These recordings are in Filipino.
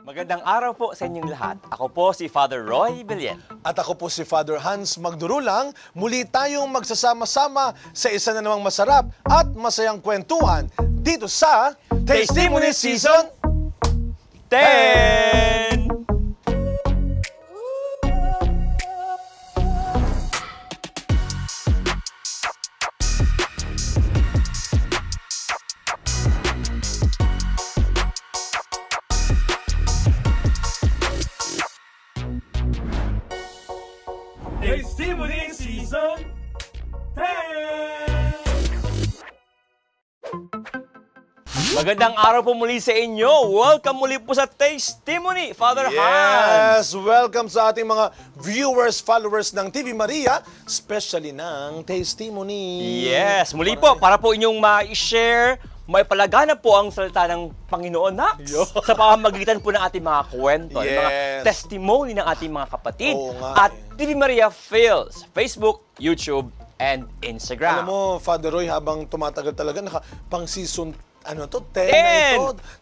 Magandang araw po sa inyong lahat. Ako po si Father Roy Belien. At ako po si Father Hans Magdurulang. Muli tayong magsasama-sama sa isa na namang masarap at masayang kwentuhan dito sa Testimony Season 10! Testimony Season 10! Magandang araw po muli sa inyo. Welcome muli po sa Testimony, Father Hans. Yes, welcome sa ating mga viewers, followers ng TV Maria, especially ng Testimony. Yes, muli po, para po inyong ma-share, maipalaganap po ang salita ng Panginoon Nax sa pamamagitan po ng ating mga kwento, ng mga testimony ng ating mga kapatid. At TV Maria Fails, Facebook, YouTube, and Instagram. Alam mo, Father Roy, habang tumatagal talaga, pang season 10 na ito.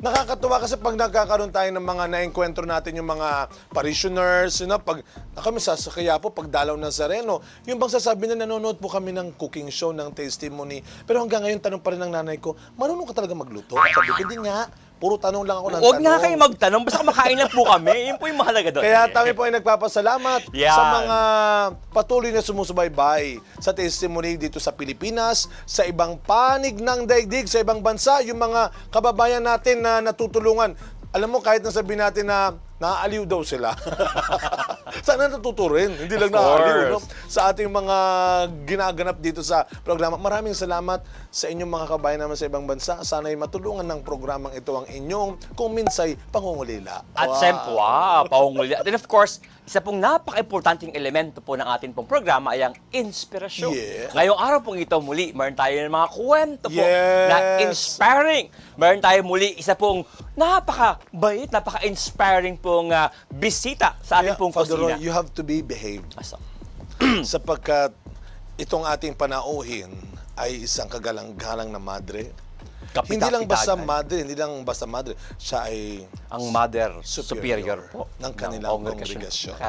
Nakakatuwa kasi pag nagkakaroon tayo ng mga na-enkwentro natin yung mga parishioners, pag kami sa Quiapo, pag Dalaw Nazareno, yung bang sasabi na nanonood po kami ng cooking show ng Testimony. Pero hanggang ngayon, tanong pa rin ng nanay ko, marunong ka talaga magluto? Sabi ko, hindi nga. Puro tanong lang ako ng tanong. Huwag nga kayo magtanong, basta kumakain lang po kami. Yun po yung mahalaga doon. Kaya kami po ay nagpapasalamat sa mga patuloy na sumusubaybay sa Testimony dito sa Pilipinas, sa ibang panig ng daigdig, sa ibang bansa, yung mga kababayan natin na natutulungan. Alam mo, kahit nasabihin natin na naaaliw daw sila. Sana natuto rin. Hindi lang naaaliw, no? Sa ating mga ginaganap dito sa programa. Maraming salamat sa inyong mga kabayan naman sa ibang bansa. Sana'y matulungan ng programang ito ang inyong kung minsay pangungulila. At siyempre, pangungulila. And of course, isa pong napaka-importanting elemento po ng ating pong programa ay ang inspirasyon. Ngayong araw pong ito muli, meron tayo ng mga kwento po na inspiring. Meron tayo muli isa pong napaka-bait, napaka-inspiring pong bisita sa ating pong Father kusina. Roy, you have to be behaved. Sapagkat itong ating panauhin ay isang kagalang-galang na madre. Hindi lang basta madre, siya ay ang mother superior po ng kanilang kongregasyon.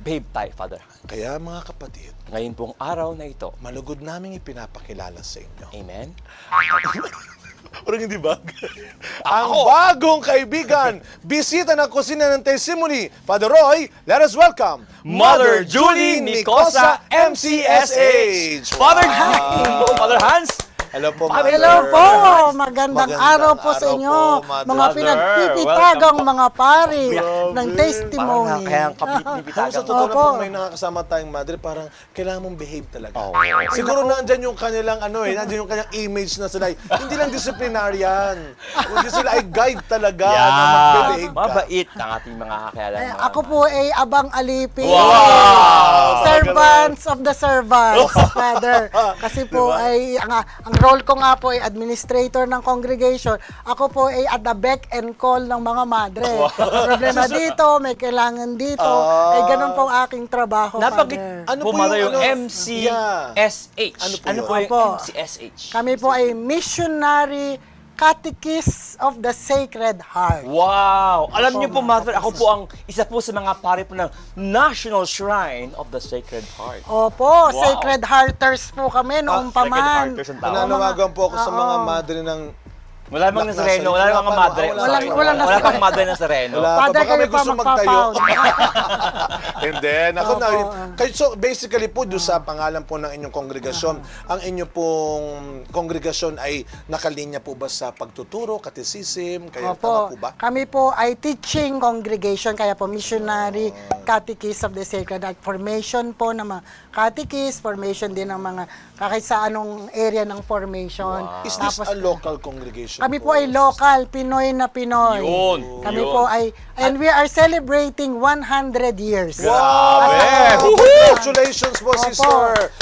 Babe tayo, Father Hans. Kaya mga kapatid, ngayon pong araw na ito, malugod naming ipinapakilala sa inyo. Amen? Parang hindi ba? Ang bagong kaibigan, bisita ng kusina ng Testimony. Father Roy, let us welcome Mother Julie Nicosa, MCSH. Father Hans. Hello po, Mother. Hello po. Magandang araw po sa inyo. Mga pinagpipitagang mga pari ng Testimony. Parang kapitipitagang. Sa totoo na po, may nakakasama tayong madre, parang kailangan mong behave talaga. Siguro nandyan yung kanilang, nandyan yung kanilang image na sila. Hindi lang disciplinarian. Hindi sila ay guide talaga na mag-behave ka. Mabait ang ating mga kakilala. Ako po ay abang alipin. Servants of the servants, Father. Kasi po ay, ang role ko nga po ay administrator ng congregation. Ako po ay at the beck and call ng mga madre. Problema dito, may kailangan dito. Ay ganun po ang aking trabaho, Father. Ano po yung MCSH? Ano po yung MCSH? Kami po ay Missionary Catechist of the Sacred Heart. Wow! Alam niyo po, Mother, ako po ang isa po sa mga pari po ng National Shrine of the Sacred Heart. Opo, Sacred Hearters po kami noong paman. Nananawagan po ako sa mga madre ng wala bang Nazareno? Wala bang mga madre? Wala pang madre ng Nazareno? Father, kayo pa magpapaon. Hindi. So, basically po, doon sa pangalan po ng inyong kongregasyon, ang inyong pong kongregasyon ay nakalinya po ba sa pagtuturo, catechism? Kaya tama po ba? Kami po ay teaching congregation, kaya po Missionary Catechist of the Sacred Heart. Formation po ng mga catechist, formation din ng mga kahit sa anong area ng formation. Is this a local congregation? Kami po ay local, Pinoy na Pinoy. Kami po ay, and we are celebrating 100 years. Grabe! Congratulations po, sister!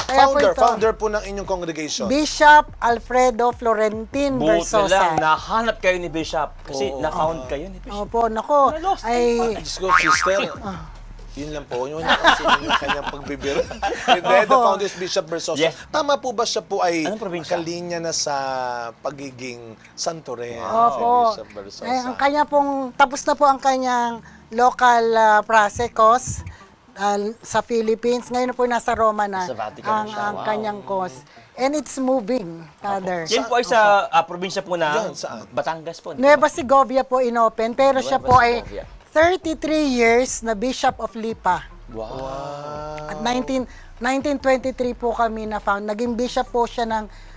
Founder po ng inyong congregation. Bishop Alfredo Florentin Versosa. Buti lang, nahanap kayo ni Bishop. Kasi na-found kayo ni Bishop. Opo, nako. Nalost. Ay, Let's go, sister. Yun lang po. Yun napansin yung kanyang pagbibiro. And then, the founder is Bishop Versosa. Yes. Tama po ba siya po ay Anong probinsya? kalinya na sa pagiging santo rin? Opo. Si Bishop Versosa. Ay, ang kanya pong, tapos na po ang kanyang local prasekos sa Philippines. Ngayon po nasa Roma na Sa Vatican na siya. ang Wow. kanyang cause. And it's moving, Father. Yan po ay sa probinsya po Diyan, ng saan? Batangas po. Nueva Segovia po inopen, pero siya Nueva po ay Segovia. 33 years na Bishop of Lipa. Wow. At 1923 po kami na-found. Naging bishop po siya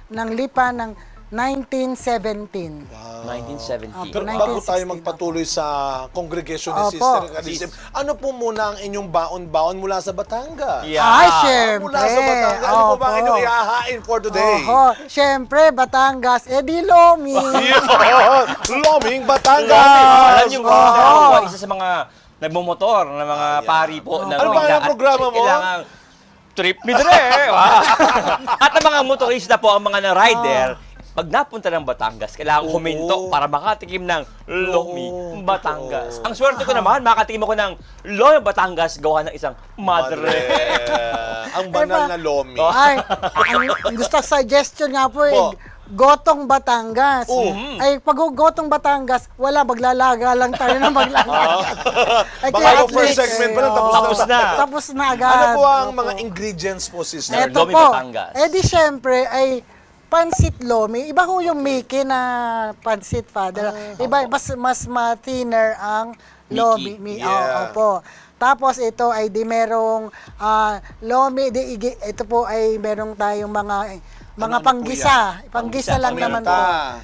ng Lipa ng 1917. 1970. Pero 1960 bago tayo na. magpatuloy sa congregation ni Opo. Sister Carism, ano po muna ang inyong baon-baon mula sa Batangas? Yeah. Ay, syempre. Mula sa Batangas, ano po ba ang Opo. inyong ihahain for today? Oho, syempre, Batangas, edi Lomi. Loming Batangas! Alam niyo ba, Oo. ako ay isa sa mga nagmumotor na mga pari po. Na Ano ba ang programa mo? Kailangan trip me dire. Wow. At ang mga motorista po, ang mga na-rider, pag napunta ng Batangas, kailangan Oo. huminto para makatikim ng Lomi Oo, Batangas. totoo. Ang swerte ko naman, makatikim ako ng Lomi Batangas gawa ng isang madre. Ang banal na Lomi. Ay, ang gusto suggestion nga po Po. Gotong Batangas. Oo. Ay, pag Gotong Batangas, wala, maglalaga lang tayo na maglalaga. Ay, Baka kaya yung at first least, segment pa lang, Tapos na. Tapos na agad. Ano po ang Opo. mga ingredients po, Sister? Eto Lomi po. Batangas. Eh di syempre ay pansit lomi. Iba ho yung Mickey na pansit, Father. Iba, mas ma-thinner ang lomi. Mickey. Yeah. Opo. Tapos ito ay di merong lomi. Ito po ay merong tayong mga Ano panggisa. Panggisa lang Paminta, naman po.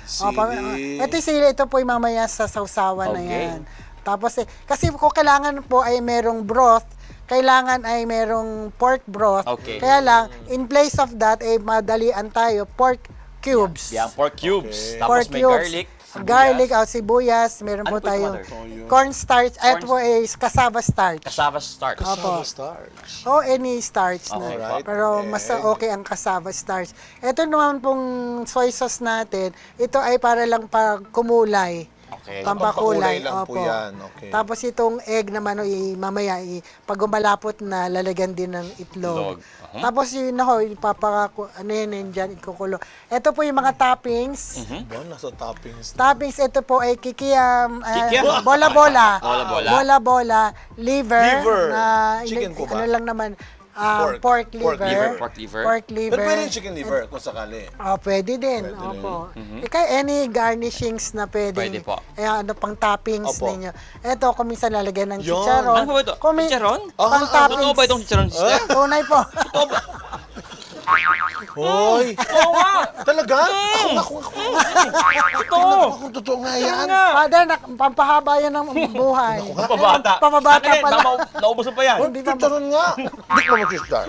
sili. Ito yung sili. Ito po yung mamaya sa sausawan na Okay. yan. Tapos kasi kung kailangan po ay merong broth, kailangan ay merong pork broth. Okay. Kaya lang, in place of that, ay madalian tayo, pork cubes. Yan, pork cubes. Okay. Tapos Pork may cubes. garlic. Garlic, sibuyas. Meron Ano po po ito, tayong Mother? cornstarch. Ito po ay cassava starch. Cassava starch. Opo. Starch. O any starch na. Okay. Alright. Pero mas okay ang cassava starch. Ito naman pong soy sauce natin, ito ay para lang kumulay. Okay. Pampakulay Pampakulay. lang po Opo. yan. Okay. Tapos itong egg naman, mamaya, pag umalapot na, lalagyan din ng itlog. Itlog. Uh-huh. Tapos yun ako, ano yun dyan, ikukulo. Ito po yung mga toppings. Ba, nasa toppings. Toppings, ito po ay kikiam, Kikiam? bola-bola. Bola-bola. Bola-bola, liver. Liver. Na, Chicken po ba? Ano lang naman, Pork. pork liver. Pork liver. Pork Pero liver. pwede yung chicken liver kung sakali. Pwede din. Opo. Kaya any garnishings na pwedeng, Pwede po. ano pang toppings Opo. ninyo. Ito, kung minsan lalagyan ng Yun. chicharon. Ano ba ito? Chicharon? Pang Totoo toppings. ba itong chicharon, sister? Tunay po. Totoo ba? Hoy! Oo nga! Talaga? Ako. Totoo! Kung totoo nga yan. nga! Father, pampahaba yan ng buhay. Pababata. Pamabata Ano yan? pala. Naubos mo pa yan. Hindi pa Chicharon nga. Di ko mag-sister.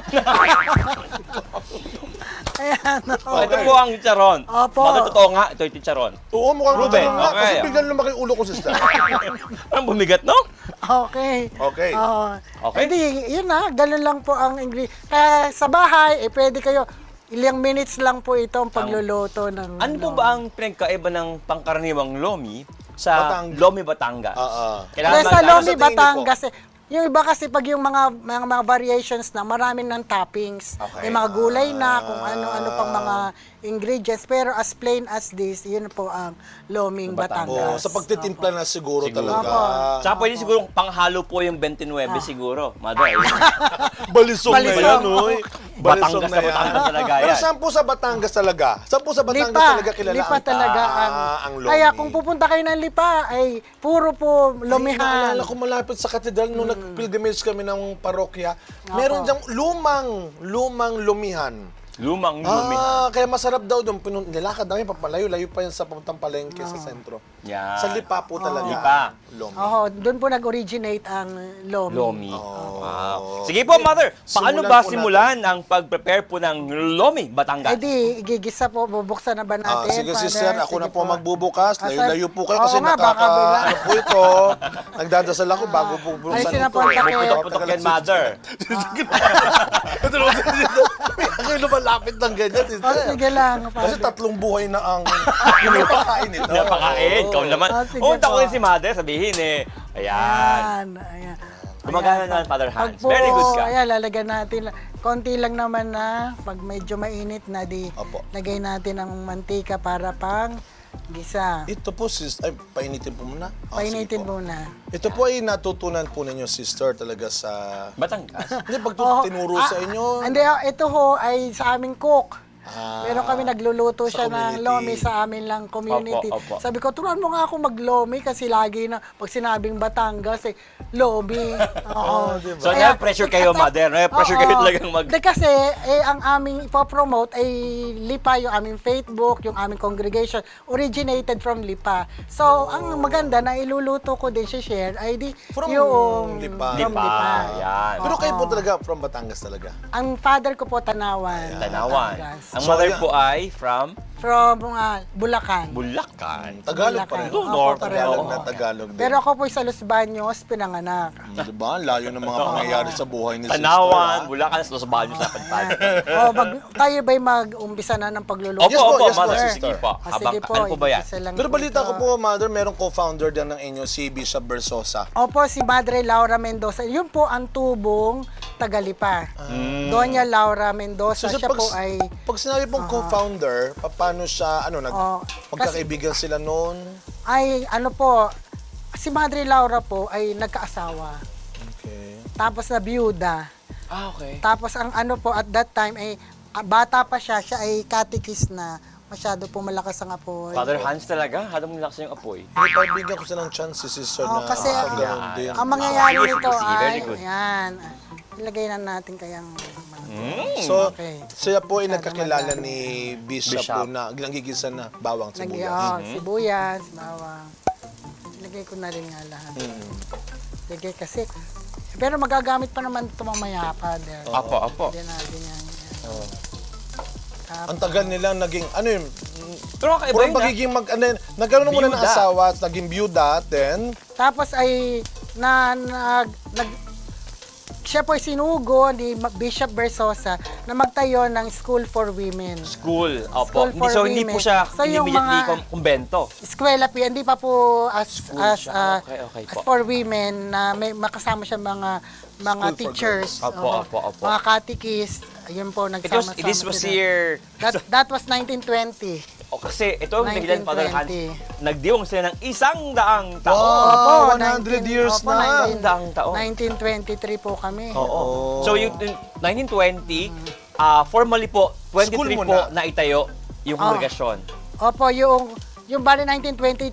Ayan. Ito po ang chicharon. Opo. Mother, totoo nga, ito yung chicharon. Oo, mukhang Ruben, chicharon nga. okay. Kasi biglang lumaki yung ulo ko, sister. Ang bumigat, no? Okay. Okay. Oo. Okay. Hindi, yun na, ganun lang po ang ingredient. Kaya sa bahay, pwede kayo, ilang minutes lang po ito ang pagluluto ng... Ano po ba ang pinagkaiba ng pangkaraniwang lomi sa Batangas. Lomi Batangas? Kaya Ano sa sa Lomi, tingin niyo po? Batangas, yung iba kasi pag yung mga variations na, marami ng toppings. Okay. May mga gulay na, kung ano-ano pang mga ingredients. Pero as plain as this, yun po ang Loming Oh, Batangas. sa pagtitimpla na siguro Siguro. talaga. Tsaka pwede siguro panghalo po yung 29 siguro. Mother. Balisong na Balisong. yan, oy. Balisong Batangas na Batangas talaga Pero yan. saan po sa Batangas talaga? Saan po sa Batangas Lipa. talaga kilala Lipa talaga ang Lomi? Kaya kung pupunta kayo ng Lipa, ay puro po Ay, Lomihan. naalala ko malapit sa katedral nung nag-pilgrimage kami ng parokya. Meron diyang lumang lumihan. Lumang Lomi. Kaya masarap daw doon. Nilakad namin papalayo-layo pa yan sa puntang palengke sa sentro. Yan. Sa Lipa po talaga. Lipa. Lomi. Doon po nag-originate ang Lomi. Lomi. Wow. Sige po, Mother. Paano Simulan ba po simulan ang pag-prepare po ng Lomi Batangas? Eh di, igigisa po, bubuksan na ba natin? Sige, Father? sister, ako Sige na po magbubukas. Layo-layo po kayo Oo kasi nga, baka bigla. ano po ito. Nagdadasal ako bago po buksan Alisin na po ang takip. Putok yan, Mother. Ito naman dito. Ako yung lumalapit ng ganyan. Oh, sige lang, Kasi Father. 3 buhay na ang pinapakain nito. Napakain. Ikaw naman. Ah, sige Punta ko po. rin si Mother, sabihin eh. Ayan. Ayan. Gumagana naman, Father Pag Hans. po, Very good ka. ayan, lalagyan natin. Konti lang naman na, pag medyo mainit na, Opo. lagay natin ang mantika para pang gisa. Ito po, ay, painitin po muna. Painitin sige po. muna. Ito po ay natutunan po ninyo, sister, talaga sa... Batangas. Hindi, pag Oo. tinuro sa inyo. Hindi, ito ho ay sa aming cook. Meron kami nagluluto sa siya ng community. lomi sa amin lang community. Opo, opo. Sabi ko, turuan mo nga ako maglomi kasi lagi na pag sinabing Batangas, lomi. Oo. diba? So, na-pressure kayo, mother. Na-pressure kayo talagang mag... Di kasi, ang aming ipopromote ay Lipa, yung aming Facebook, yung aming congregation, originated from Lipa. So, ang maganda na iluluto ko din share ay From yung Lipa. From Lipa, Lipa. yan. Pero kayo po talaga from Batangas talaga. Ang father ko po, Tanawan. Tanawan. Batangas. Ang So, mother ayan. po ay from From Bulacan. Bulacan. Tagalog pa rin. Bulacan. Doon, North, Tagalog oo. na Tagalog din. Pero ako po sa Los Baños, pinanganak. Diba? Ang layo ng mga pangyayari sa buhay ni sister. Tanawan, ah. Bulacan, Los Baños na padpad. Tayo ba'y mag-umpisa na ng pagluluto? Yes po, yes po, mother. sister. Sige po. Sige po, Ano po ba yan? isa lang Pero balita ko ito. po, mother, merong co-founder din ng inyo, si Bishop Bersosa. Opo, si Madre Laura Mendoza. Yun po ang tubong Tagalipa. Doña Laura Mendoza, siya po ay... Pag sinabi pong co-founder, paano siya, magkakaibigan sila noon? Ay, ano po, si Madre Laura po ay nagkaasawa. Okay. Tapos na biyuda. Okay. Tapos ang ano po, at that time, ay bata pa siya ay catechist na. Masyado po malakas ang apoy. Father Hans talaga? Hadang nilakas yung apoy. Pabigyan ko silang chance si sister na kasi gano'n din. ang mangyayari Yes, nito yes, very ay, good. ayan, ilagay na natin kayang... So, Okay. siya po ay Masyado nagkakilala madami. ni Bishop, Bishop. po na nanggigisa na bawang sibuyas. Sibuyas, bawang. Ilagay ko na rin nga lahat. Ilagay kasi, pero magagamit pa naman ito mamaya pa. Apo. Hindi natin yan. Ang tagal nilang naging, ano yun, Pero kakaiba puro yun, ah. magiging nagkaroon muna ng Byuda. asawa, at naging byuda, then, Tapos ay, siya po ay sinugo ni Bishop Bersosa na magtayo ng School for Women. School. Opo. School for So, hindi po women. siya So, yung immediately mga- kumbento. Eskwela po, hindi pa po as siya. Okay, as po. for women na may makasama siya mga School for teachers. girls. oo. Opo. Mga catechist, ayun po nagsama-sama. This was sila. year... That was 1920. O kasi ito ang dahilan, Father Hans, 1920. nagdiwang sila ng 100 taon. Wow, 19 100 years opo, na. 100 taon. 1923 po kami. Oo. So yung 1920, formally po, 23 School po muna. na itayo yung kongregasyon. Opo, yung bali 1920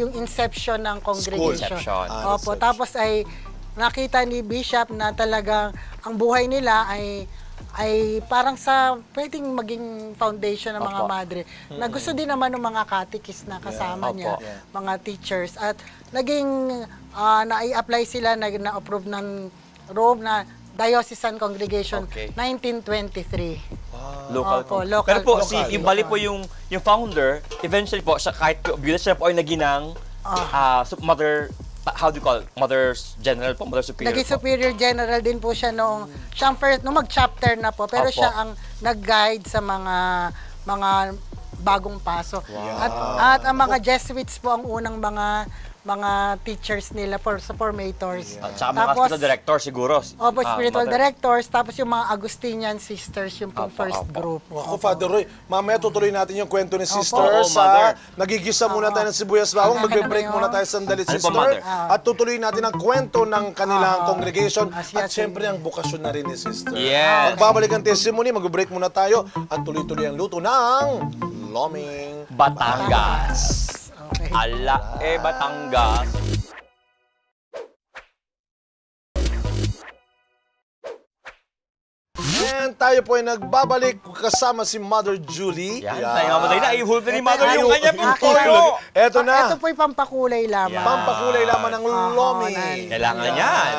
yung inception ng congregation. Inception. Opo, tapos ay nakita ni Bishop na talagang ang buhay nila ay parang sa pwedeng maging foundation ng mga Opo. madre na gusto din naman ng mga catechist na kasama niya, Opo. mga teachers at naging na-apply sila na-approve ng Rome na Diocesan Congregation Okay. 1923. Local. Opo, local. Pero po, Local. yung bali po yung founder, eventually po, siya, kahit bigla siya po ay naginang mother, how do you call it? Mother General po? Mother Superior Naging po? Superior General din po siya noong siyang first nung mag-chapter na po pero Opo. siya ang nag-guide sa mga bagong pasok. At ang mga Jesuits po ang unang mga teachers nila sa formators. At saka mga hospital director siguro. Opo, spiritual Mother. directors, tapos yung mga Agustinian sisters, yung pong Opo, first opo. group. Ako, Father Roy, mamaya tutuloy natin yung kwento ni sister Oo, sa mother. nagigisa muna tayo ng sibuyas bawang, magbe-break Ano muna yun? tayo sandali, Ano po, sister, mother? at tutuloy natin ang kwento ng kanilang congregation Yes, at yes, syempre ang bukasyon na rin ni sister. Yes. Magbabalik ang testimony, mag-break muna tayo at tuloy-tuloy ang luto ng Loming Batangas. Okay. Ala, Batangas. And tayo po ay nagbabalik kasama si Mother Julie. Yan, tayo mamatay na. Ihulog na ni Mother Ay, yung kanya pong akin. tulo. Eto na, Ito po yung pampakulay lamang. Yan. pampakulay lamang ng Loming. Kailangan yan.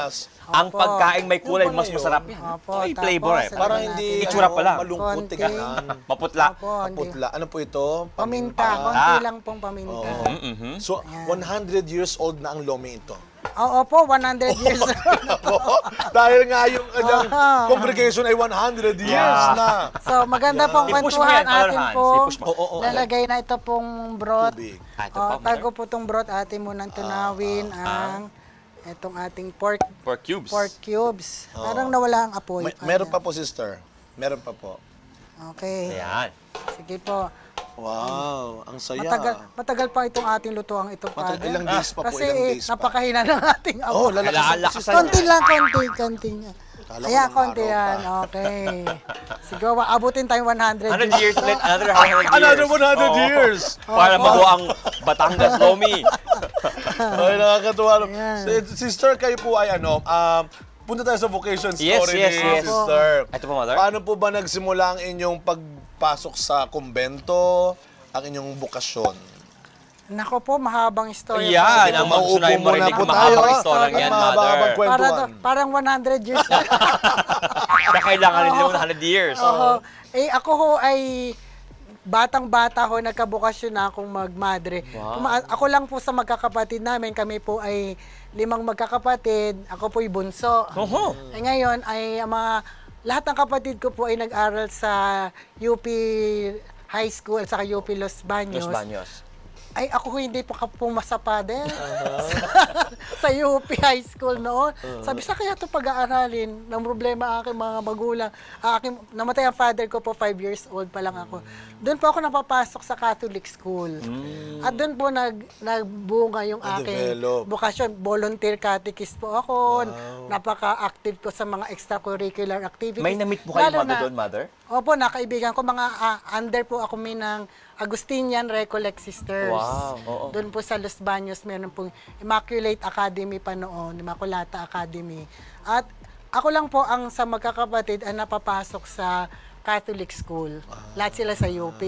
Ang Opo. pagkaing may kulay, Yung mas pala yun. masarap yan. Opo, Ay, tapos, flavor eh. ano Para natin hindi yan? Itsura pa lang. malungkot Konti. tingnan. Maputla. Opo, hindi. Putla. Ano po ito? Paminta, konti Ah. lang pong paminta. So, 100 years old na ang Loming ito. Oo po, 100 years. Dahil nga yung congregation ay 100 years na. So, maganda pong I-push mo kwentuhan yan, Father atin Hans. po. I-push mo. Oo, Lalagay na ito pong broth. Tubig. Ito po, Tago po itong broth, atin munang tunawin ang Itong ating pork cubes. Parang nawala ang apoy. Meron pa po, sister. Meron pa po. Okay. Ayan. Sige po. Wow, ang saya. Matagal pa itong ating lutuang ito, Father. Ilang days pa po, Kasi ilang days pa. napakahina ng ating Oh, apoy. lalakas. Konti lang, konti. Kala ko Ayan, ng konti araw yan. pa. Okay. Siguro, abutin tayo 100 100 years ulit, another 100 years. Another 100 years! Para mabuo ang Batangas Lomi. Ay, nakakatuwa. Ayan. Sister, kayo po ay punta tayo sa vocation story Yes. ni sister. Ito po, Mother. Paano po ba nagsimula ang inyong pagpasok sa kumbento, ang inyong bukasyon? Nako po, mahabang istorya. Yan, ang Mauupo magsunay mo rin muna ng po mahabang tayo. istorya yan, Mahabang Mother. kwentuhan. Parang 100 years. Kaya kailangan rin ng 100 years. Oo. Ako ho ay batang-bata ho, nagkabukasyon na akong magmadre. Wow. Ako lang po sa magkakapatid namin, kami po ay 5 magkakapatid, ako po'y bunso. Oho. Ngayon ay lahat ng kapatid ko po ay nag-aral sa UP High School at saka UP Los Baños. Los Baños. Ay, ako hindi pa pumasa pa din sa UP High School noon. Sabi, sa kaya ito pag-aaralin? Ng problema aking mga magulang. Namatay ang father ko po, 5 years old pa lang ako. Doon po ako napapasok sa Catholic school. At doon po nagbunga yung aking bukasyon. Volunteer catechist po ako. Napaka-active ko sa mga extracurricular activities. May na-meet po kayo doon, Mother? Opo, nakaibigan ko. Mga under po ako ng Agustinian Recollect Sisters. Wow, oo. Doon po sa Los Baños, meron pong Immaculate Academy pa noon, Immaculata Academy. At ako lang po ang sa magkakapatid ang napapasok sa Catholic school. Lahat sila sa UP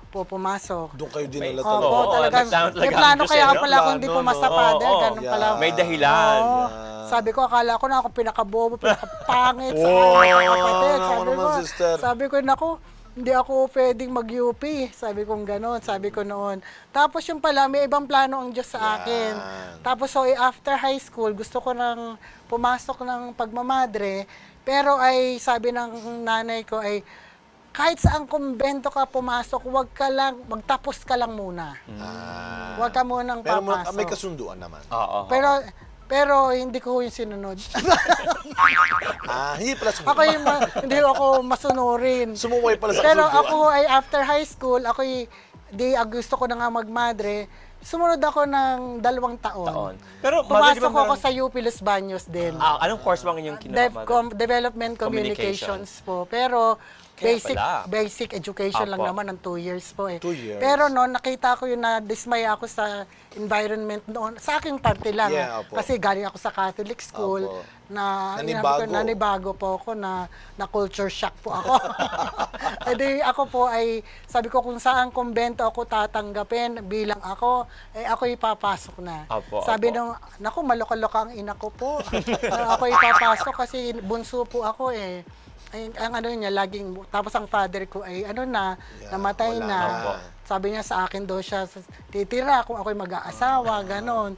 po pumasok. Doon kayo dinala Opo, Oo, talagang nag-sound like may plano Andres, kaya eh, ako no? pala kung hindi pumasa Father. Ganun pala. May dahilan. Oo. Sabi ko, akala ko na ako pinakabobo, pinakapangit sa kapatid. Sabi ko, naku, hindi ako pwedeng mag-UP. Sabi ko gano'n, sabi ko noon. Tapos yung pala, may ibang plano ang Diyos sa akin. Tapos so, after high school, gusto ko nang pumasok ng pagmamadre. Pero ay sabi ng nanay ko ay, kahit saang kumbento ka pumasok, wag ka lang, magtapos ka lang muna. Wag ka munang papasok. Pero may kasunduan naman. Oo. Pero hindi ko yung sinunod. Hindi pala sumunod. Hindi ako masunurin. Sumuway pala sa Pero kasunduan. ako ay after high school, gusto ko na nga magmadre. Sumunod ako ng 2 taon. Pero, Mother, Pumasok ako sa UP Los Baños din. Anong course bang inyong kinuha, Mother? Development Communications po. Pero basic education lang Apo. naman ng 2 years po eh. 2 years. Pero noon nakita ko yung na-dismay ako sa environment noon. Sa aking parte lang. Yeah, apo. Kasi galing ako sa Catholic school Apo. nanibago po ako na culture shock po ako. Edi ako po ay sabi ko kung saan kumbento ako tatanggapin bilang ako ako ipapasok na. Apo, Sabi apo. nung naku maloko-loka ang ina ko po. Ako ipapasok kasi bunso po ako eh. Ay, ang ano niya, tapos ang father ko ay namatay wala na. na. Sabi niya sa akin daw siya titira kung ako'y mag-aasawa, ganon.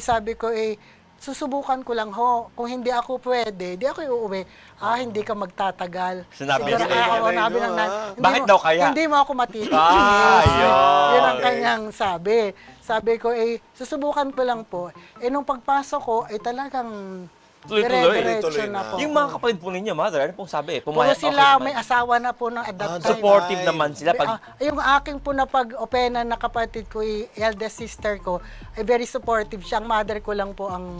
Sabi ko susubukan ko lang ho. Kung hindi ako pwede, di ako uuwi. Hindi ka magtatagal. Sinabi Siguro niya sa'yo. sabi ng Bakit daw kaya? Hindi mo ako matitiis. yun. Yun ang kanyang sabi. Sabi ko, susubukan ko lang po. Nung pagpasok ko, talagang Tuloy-tuloy. diretso na po. Yung mga kapatid po ninyo, Mother, ano pong sabi? Puro Pumayag, sila, okay may naman. asawa na po at that time. Supportive naman sila pag... Yung aking po na pag-openan na kapatid ko, eldest sister ko, ay very supportive siya. Ang mother ko lang po ang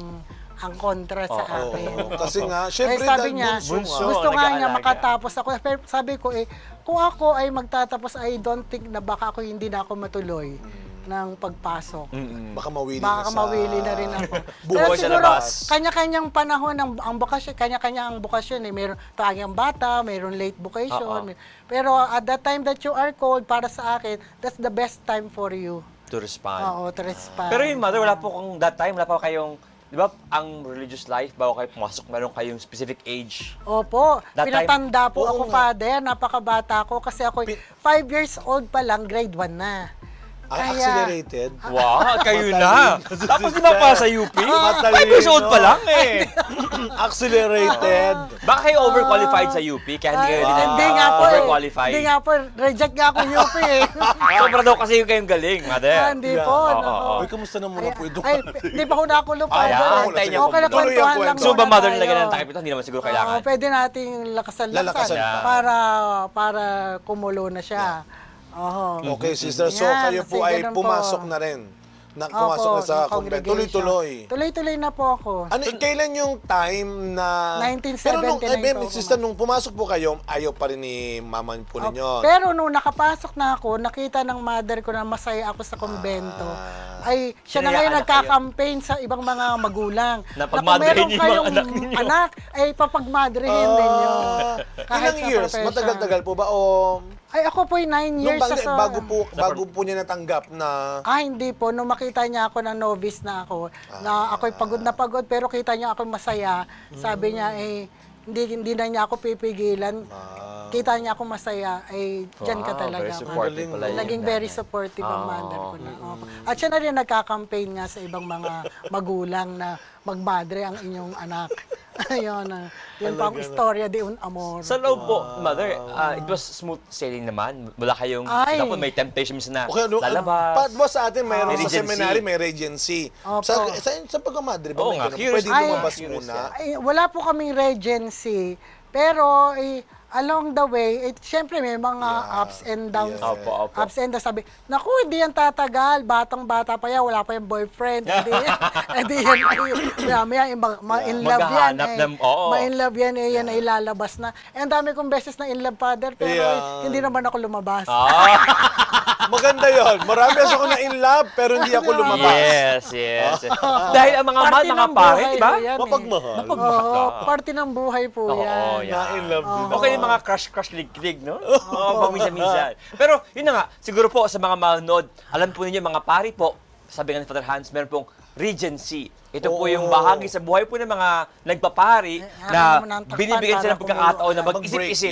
kontra sa akin. Kasi nga, syempre, sabi niya, bunso, gusto nga niya nag-aalaga. makatapos ako. Pero sabi ko, kung ako ay magtatapos, I don't think na baka ako hindi na ako matuloy ng pagpasok. Baka mawili Mawili na rin ako. Buhay Pero sa siguro, labas. kanya-kanyang panahon ang bukasyon, kanya-kanya ang bukasyon. Mayroon tagang bata, mayroon late vocation. Pero at that time that you are called, para sa akin, that's the best time for you. To respond. Oo, to respond. Pero yung Mother, wala po that time, wala pa kayong, di ba, ang religious life, bago kayo pumasok, meron kayong specific age. Opo, That pinatanda po Oo ako, nga. Father. Napakabata ko kasi ako 5 years old pa lang, grade 1 na. Accelerated? Wow, kayo na. Tapos di ba pa sa UP? 5 years old pa lang eh. Accelerated. Baka kayo overqualified sa UP, kaya hindi kayo Hindi nga po overqualified. Hindi nga po, reject nga ako UP eh. Sobra daw kasi yung kayong galing, mother. Hindi po. Uy, kamusta na muna po ito? Ay, hindi pa ako nakakulo pa. Antayin niyo Okay na Tuloy ang kwentuhan lang. kwento. So ba muna mother tayo. nilagyan ng takip ito? Hindi naman siguro kailangan. Pwede nating lakasan Lalakasan pa. para kumulo na siya. Oo. Okay, sister. So, Yan, kayo po kasi ay ganun po. pumasok na rin. Pumasok na sa convent. Tuloy-tuloy. Tuloy-tuloy na po ako. Ano, kailan yung time na... 1979 Pero nung, po sister, nung pumasok po kayo, ayaw pa rin ni mama po ninyo. Pero nung nakapasok na ako, nakita ng mother ko na masaya ako sa kumbento. Ay, siya na ngayon Sinayaan na nagka-campaign sa ibang mga magulang. Na kung pagmadrehin meron yung mga kayong anak ninyo. anak, ay papagmadrehin ninyo. Ilang sa years? profession. Matagal-tagal po ba? O Ay, ako po 9 years sa... bago po niya natanggap na... Hindi po. Nung makita niya ako na novice na ako, na ako'y pagod na pagod, pero kita niya ako masaya. Sabi niya, hindi na niya ako pipigilan. Kita niya ako masaya, dyan ka talaga. Very supportive pala yun. Naging very supportive ang mother ko na. Opo. At siya na rin nagka-campaign nga sa ibang mga magulang na magmadre ang inyong anak. Ayun, yun pa ang istorya de un amor. Sa loob po, mother, it was smooth sailing naman. Wala kayong, dapat may temptation minsan na lalabas. Sa atin, mayroon sa Regency. seminary, may regency. Opo. Sa pagkamadre ba? Oo nga, Pwede curious. lumabas Curious muna. Wala po kaming regency, pero along the way, syempre may mga ups and downs. Opo. Ups and downs. Sabi, naku, hindi yan tatagal. Batang-bata pa yan. Wala pa yung boyfriend. Hindi yan. Ma-in love yan. Maghahanap ng- oo. Ma-in love yan. Yan ay lalabas na. Ang dami kong beses na in love, father. Pero hindi naman ako lumabas. Maganda yon. Marami ako na in love, pero hindi ako lumabas. Yes. Dahil ang mga mahal, Party mga ng pare, buhay di ba? ho yan, Mapagmahal. Oo, party ng buhay po yan. yan. Na in love din. Okay yung mga crush lig-lig, no? Oo, paminsan-minsan. Pero yun na nga, siguro po sa mga manonood, alam po ninyo mga pari po, sabi nga ni Father Hans, meron pong regency. Ito po yung bahagi sa buhay po ng mga nagpapari na binibigyan sila ng pagkakataon na mag-isip-isip.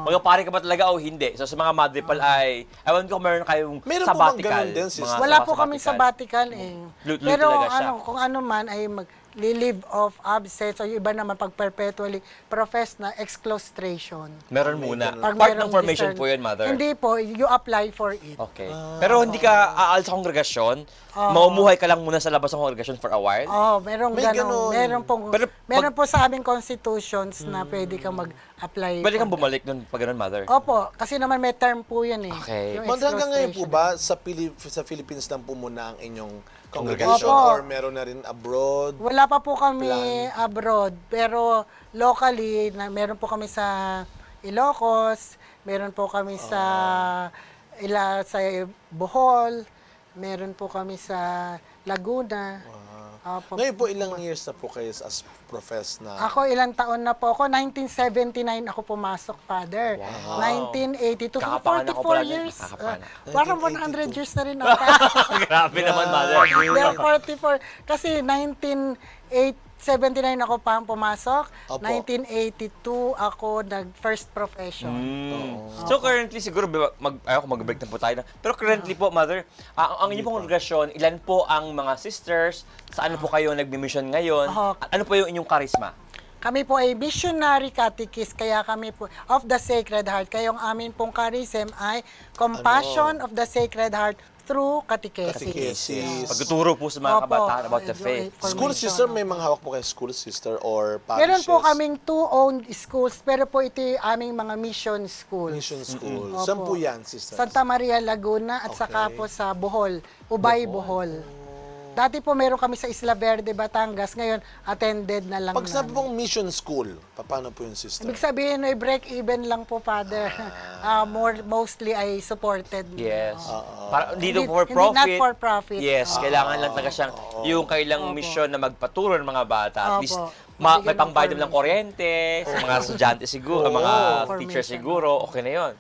Mga pari ka ba talaga o hindi? So sa mga madre pal ay, ewan ko meron kayong Meron po bang sabbatical. ganun din, sis? mga Wala po kami sabbatical. sabbatical eh. Luto Pero talaga siya. kung ano man ay mag-leave of absence o yung iba naman pag perpetually profess na exclustration. Meron muna. Pag Part merong ng formation discern- po yun, mother. Hindi po, you apply for it. Okay. Pero hindi ka aal sa kongregasyon, mamumuhay ka lang muna sa labas ng kongregasyon for a while. Merong May ganun. ganun. Meron po sa aming constitutions na pwede kang mag-apply. Pwede kang for that. bumalik nun pag ganun, mother. Opo, kasi naman may term po yan eh. Okay. Yung Hanggang ngayon po exclustration. ba, sa Philippines lang po muna ang inyong congregation Opo. or meron na rin abroad? Wala pa po kami abroad, pero locally, meron po kami sa Ilocos, meron po kami sa sa Bohol, meron po kami sa Laguna. Opo. Ngayon po, ilang years na po kayo as profess na? Ako, ilang taon na po ako. 1979 ako pumasok, Father. 1982. Kakapanganak ko 44 pala years. nun. Kakapanganak. Parang 100 years na rin ako. Grabe naman, mother. Hindi, 44. Kasi 1979 ako pa pumasok. Opo. 1982 ako nag-first profession. So currently siguro ayaw ko mag-break na po tayo na. Pero currently po, mother, ang inyong kongregasyon, ilan po ang mga sisters? Saan po kayo nagmi-mission ngayon? At ano po yung inyong karisma? Kami po ay missionary catechist, kaya kami po of the Sacred Heart. Kaya yung amin pong charism ay Compassion of the Sacred Heart through catechesis. Catechesis. Pagtuturo po sa mga Opo. kabataan about the faith. School sister, may mga hawak po kayo school sister or parishes? Meron po kaming 2 owned schools, pero po ito yung aming mga mission schools. Mission school. Opo. Saan po yan, sister? Santa Maria Laguna at saka po sa Bohol, Ubay, Bohol. Dati po meron kami sa Isla Verde, Batangas. Ngayon, attended na lang Pag sabi namin. pong mission school, paano po yung sister? Ibig sabihin, ay break-even lang po, Father. Mostly ay supported. Yes. Para Hindi- dito for hindi- profit. not for profit. Yes, kailangan lang talaga siyang yung kailang mission na magpaturo ng mga bata. At Opo. least Bigyan may ng pangbayad ng formation. kuryente, sa mga estudyante siguro, mga teacher Formation. siguro, okay na 'yon.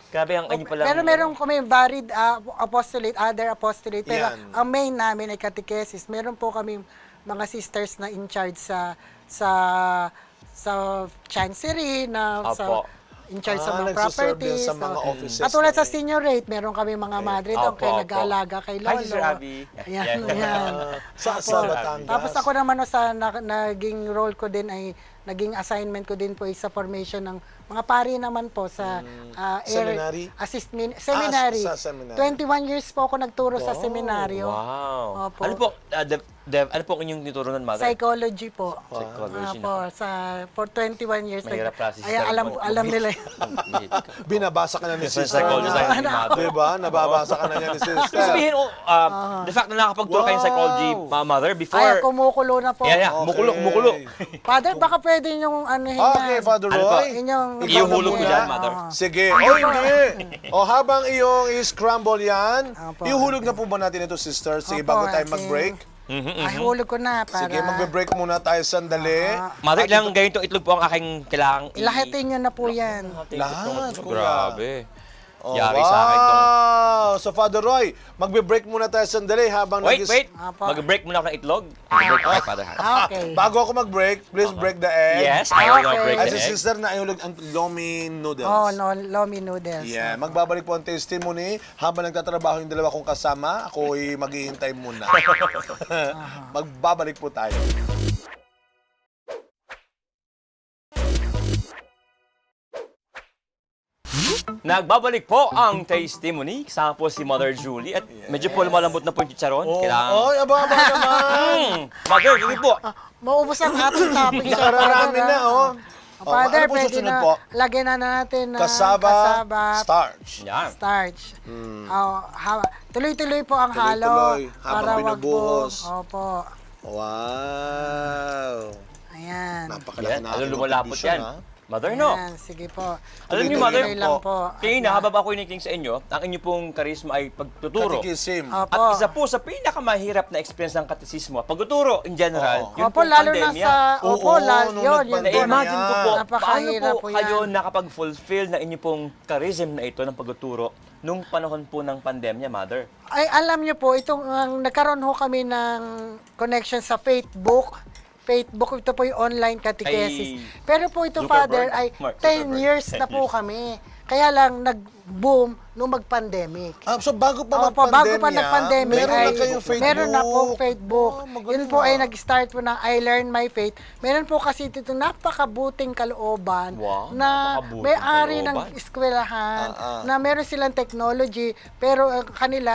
Grabe ang inyo pala. Pero meron kami varied apostolate, other apostolate. Pero Yan. ang main namin ay catechesis. Meron po kami mga sisters na in charge sa chancery, na sa Opo. in charge sa mga nagsiserve din properties. sa mga So, offices. katulad sa senior rate, meron kami mga madre doon Opo, kaya opo. nag-aalaga kay Hi, Lolo. Sister Abby. Ayan, ayan. Sa Batangas. Tapos ako naman sa naging role ko din ay naging assignment ko din po is sa formation ng mga pari naman po sa Seminary? seminary. Sa seminary. 21 years po ako nagturo sa seminaryo. Wow. Opo. Ano po, ano po ang inyong tinurunan, Mother? Psychology po. Psychology Opo, for 21 years. Mahirap klase si Ay, Sir. alam nila yun. Binabasa ka na ni Sister. Psychology tayo ni Mother. Diba? Nababasa ka na niya ni Ibig Sister. sabihin, the fact na nakapagturo kayo ng psychology, Mother, Ay, before... kumukulo na po. Yeah, kumukulo. Father, baka pwede yung ano Okay, Father Ano po? Roy. Inyong Ihulog ko yan. dyan, Mother. Sige. Hindi. Habang iyong i-scramble yan, Opo. ihulog na po ba natin ito, Sister? Sige, Opo, bago tayo sige. mag-break. Ay, hulog ko na para... Sige, magbe-break muna tayo sandali. Mother, ilang ganito itlog po ang aking kailangang Ilahatin nyo na po yan. Lahat, kuya. Grabe. Oh, Yari sa akin tong... wow! So, Father Roy, magbe-break muna tayo sandali habang Wait. Apo. Mag-break muna ako ng itlog. Mag-break tayo, Father. Okay. Bago ako mag-break, please break the egg. Yes, I will Okay. break Ay, the si egg. Sister na ihulog ang lomi noodles. Oh, no, lomi noodles. Yeah, magbabalik po ang testimony habang nagtatrabaho yung dalawa kong kasama. Ako ay maghihintay muna. Magbabalik po tayo. Nagbabalik po ang testimony. Kasama po si Mother Julie. At medyo po lumalambot na po yung chicharon. Kailangan... Oy, aba naman. Mother, Julie po. Maubos ang ating topic. Sir. Nakararami na, oh. Father, ano po pwede susunod na, po? lagyan na natin ng Kasaba, starch. Yan. starch. Tuloy-tuloy po ang halo. Tuloy-tuloy, habang wag po. binubuhos. Opo. Wow. Ayan. Napakalaki Yan. na Alam aking lumalapot motivation, yan. ha? Mother, no? Ayan, sige po. Alam niyo, Tuloy-tuloy Mother, lang po. kanina, habang ako iniking sa inyo, ang inyo pong karisma ay pagtuturo. Katikisim. Opo. At isa po sa pinakamahirap na experience ng katisismo, pagtuturo in general, Oo. yun Opo, pong lalo na pandemya. sa... Opo, Oo, lalo nung yun. nagpandemya. Na-imagine ko po, paano Napakahirap po po kayo yan. nakapag-fulfill na inyo pong charism na ito ng pagtuturo nung panahon po ng pandemya, Mother? Ay, alam niyo po, itong nagkaroon ho kami ng connection sa Facebook. Facebook, ito po yung online catechesis. Ay, Pero po ito, Zuckerberg. Father, ay Mark 10 Zuckerberg. years na 10 po years. kami. Kaya lang, nag-boom nung mag-pandemic. So bago pa Opo, bago pa magpandemya, nag-pandemic meron ay na kayong Facebook. meron na po Facebook. Oh, magaling Yun po ay ah. nag-start po ng I Learn My Faith. Meron po kasi dito napakabuting kalooban Wow, na napakabuting may-ari ng kalooban. eskwelahan na meron silang technology pero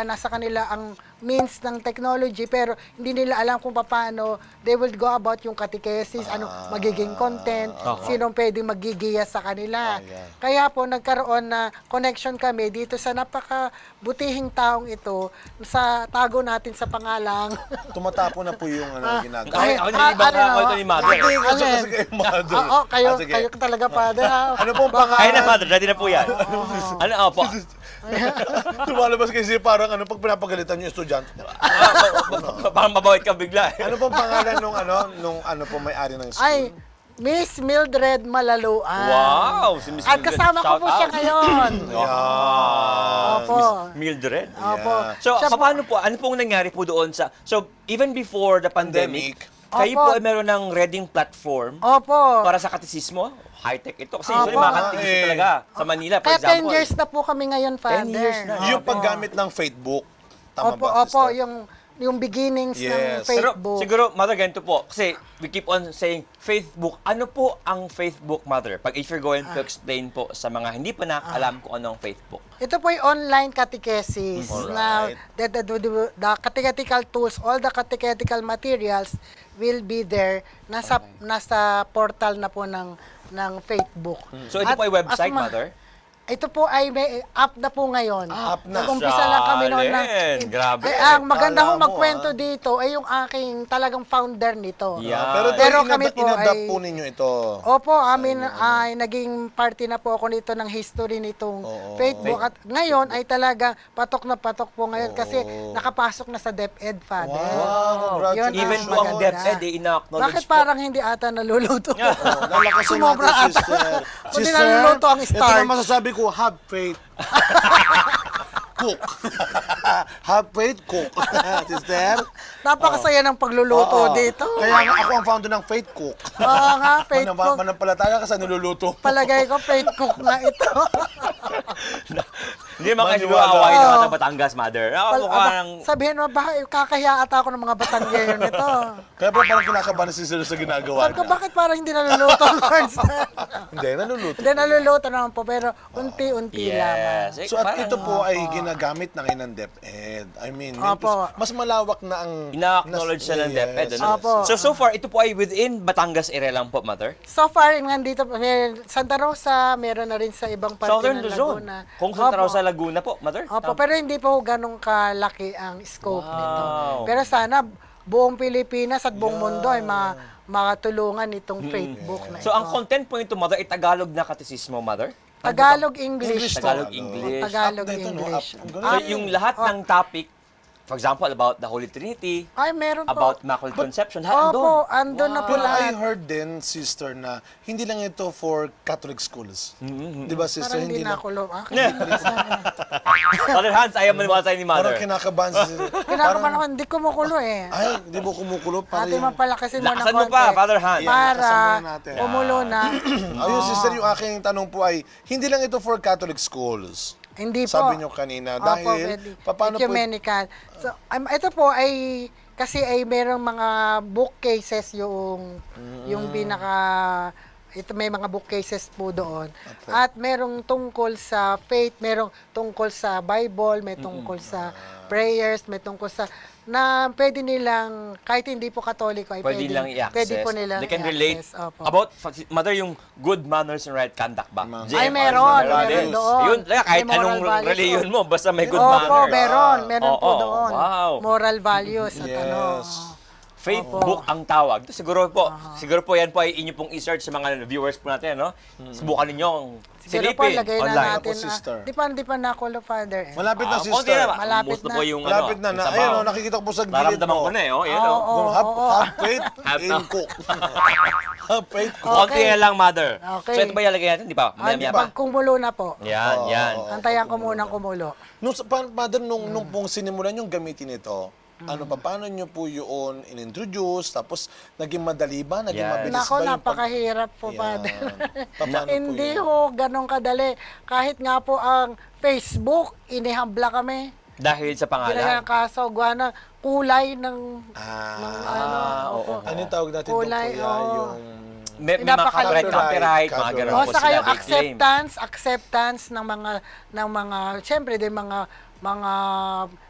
nasa kanila ang means ng technology pero hindi nila alam kung paano they will go about yung catechesis, ano magiging content, sinong pwedeng magigiya sa kanila. Kaya po nagkaroon na connection kami dito sa napakabutihing taong ito sa tago natin sa pangalang. Tumatapo na po yung ginagawa. Ako nilibang ka ito ni Mother. Hindi, kasi Alin? kayo, Mother. Oo, kayo Sige. kayo talaga, Father. Ano pong pangalan? Ay na, Mother, ready na po yan. Ano po? Lumalabas kasi parang ano pag pinapagalitan yung estudyante. Parang mabawit ka bigla. Ano pong pangalan nung po may-ari ng school? Ay, Miss Mildred Malaluan. Wow! Si Miss At Mildred. kasama ko Shout po siya out. ngayon. Opo. Mildred. Opo. So, Siya po- paano po, ano pong nangyari po doon sa, so, even before the pandemic, Pandemic. kayo Opo. po ay meron ng reading platform Opo. para sa katisismo? High-tech ito. Kasi Opo. usually mga katisis talaga sa Manila, for Kaya 10 example. years na po kami ngayon, Father. 10 years na. Yung paggamit ng Facebook. Tama Opo, ba, opo, sister? yung beginnings ng Yes. Pero Facebook. siguro, Mother, ganito po. Kasi we keep on saying Facebook. Ano po ang Facebook, Mother? Pag if you're going to explain po sa mga hindi pa nakakalam kung ano ang Facebook. Ito po yung online catechesis na the catechetical tools, all the catechetical materials will be there. Nasa portal na po ng Facebook. So ito At po ay website, as ma- Mother? Ito po ay may app na po ngayon. App na. Nag-umpisa lang kami noon Salin. Grabe. Ang maganda Kala ho mo, magkwento dito ay yung aking talagang founder nito. Yeah. Pero kami po inadapt ay- po ninyo ito. Opo, amin ay naging party na po ako nito ng history nitong Facebook. At ngayon ay talaga patok na patok po ngayon kasi nakapasok na sa DepEd, Father. Wow, Yun ang Even po ang maganda. DepEd, ina-acknowledge Bakit po. parang hindi ata naluluto? Lalakasin Sumobra natin, ata. sister. Kundi naluluto ang ito starch. na masasabi ko, have faith. cook. Half-faith cook. Sister? Napakasaya ng pagluluto dito. Kaya nga ako ang founder ng Faith Cook. Oo nga, faith cook. Manampalataya ka sa niluluto. Palagay ko, faith cook na ito. Hindi mga Maniwala. awayin naman sa Batangas, Mother. Mukhang... Sabihin mo, kakahiya ata ako ng mga Batanggeyo nito. Kaya ba parang kinakabahan si Sister sa ginagawa Sabi ko, niya? bakit parang hindi naluluto, Lord? Hindi, naluluto. Hindi, naluluto naman po, pero unti-unti lamang. Yes. So at ito po ay ginagamit na ngayon ng DepEd. I mean, Opo. mas malawak na ang... Ina-acknowledge siya ng DepEd. Yes. Ano? Opo. So far, ito po ay within Batangas area lang po, Mother? So far, nandito, Santa Rosa, meron na rin sa ibang parte Southern ng Luzon. Laguna. Kung Santa Opo. Rosa, Laguna po, Mother? Opo, pero hindi po ganong kalaki ang scope Wow. nito. Pero sana buong Pilipinas at buong mundo ay makatulungan itong Facebook na ito. So ang content po nito, Mother, ay Tagalog na katisismo, Mother? Tagalog, English. Tagalog, po. English. Tagalog, Update, ano? English. Ang So galing. yung lahat ng topic, for example, about the Holy Trinity, Ay, meron po. about Immaculate Conception, lahat Opo, andun. andun na po Pero I lahat. heard din, Sister, na hindi lang ito for Catholic schools. Di ba, Sister? Parang hindi lang. nakulo. Father Hans, ayaw maniwala sa'yo ni Parang Mother. kinakabahan si Sister. Kinakabahan ako, hindi kumukulo eh. Ay, di mo kumukulo. Para Ate, yung... mapalakasin mo ng Lakasan mo konti. pa, Father Hans. Para Lakasan muna natin. kumulo na. Ayun, Sister, yung aking tanong po ay, hindi lang ito for Catholic schools. Hindi po. Sabi nyo kanina. Opo, Dahil, pwede. paano po... Ecumenical. So, ito po ay, kasi ay merong mga bookcases yung pinaka, ito may mga bookcases po doon. At merong tungkol sa faith, merong tungkol sa Bible, may tungkol sa prayers, may tungkol sa, na pwede nilang, kahit hindi po Katoliko, ay Pwede lang i-access. pwede po nilang They can relate i-access. Opo. about, Mother, yung good manners and right conduct ba? Ay, JMR, meron values. doon. Yun, kahit May moral anong values, reliyon mo, basta may good Opo, manners. meron po Oo, doon. wow. Moral values at ano. Faith book ang tawag. Ito siguro po yan po ay inyo pong i-search sa mga viewers po natin, no? Subukan ninyong Siguro po, silipin lagay na online. natin. Ako, sister. Di pa nakulo, Father. Eh. Malapit na, Konti Sister. na, Malapit most na na. po yung Malapit na. yung Na, sabaw. ayun, nakikita ko po sa gilid Naramdaman mo. ko na eh, oh. Yan, oh. Half-faith Half in na. cook. Half-faith cook. Konti na lang, Mother. Okay. So ito ba ilalagay natin, di ba? Maya-maya pa. Pag kumulo na po. Yan, yan. Antayan ko munang kumulo. Mother, nung pong sinimulan yung gamitin ito, ano pa, paano nyo po yun in-introduce, tapos naging madali ba? Naging Yes. mabilis Nako, ba yung napakahirap po, Yan. Father. Paano po Hindi yun? ho, ganun kadali. Kahit nga po ang Facebook, inihambla kami. Dahil sa pangalan. Kinakaso, guwana, kulay ng oo. Ano yung tawag natin Kulay, doon, kuya? oo. Yung... May mga Pinapakalimutan. copyright, mga Copyright. ganun O, po saka sila yung i-claim. acceptance ng mga, syempre din mga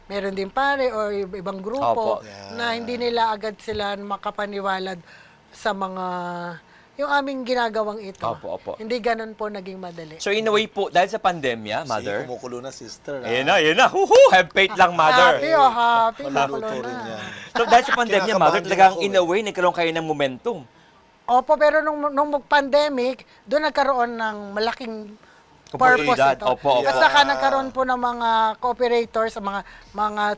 meron din pare o ibang grupo Opo. na hindi nila agad sila makapaniwalad sa mga, yung aming ginagawang ito. Opo, opo. Hindi ganun po naging madali. So in a way po, dahil sa pandemya, Mother, Kumukulo na, Sister. Ayan na. Huhu, have faith lang, Mother. Happy. Maluluto Nakulo rin na. yan. So dahil sa pandemya, Kinakabahan Mother, din talagang ako, in a way, nagkaroon kayo ng momentum. Opo, pero nung pandemic, doon nagkaroon ng malaking purpose Oportunidad. ito. Opo. At saka nagkaroon po ng mga cooperators, mga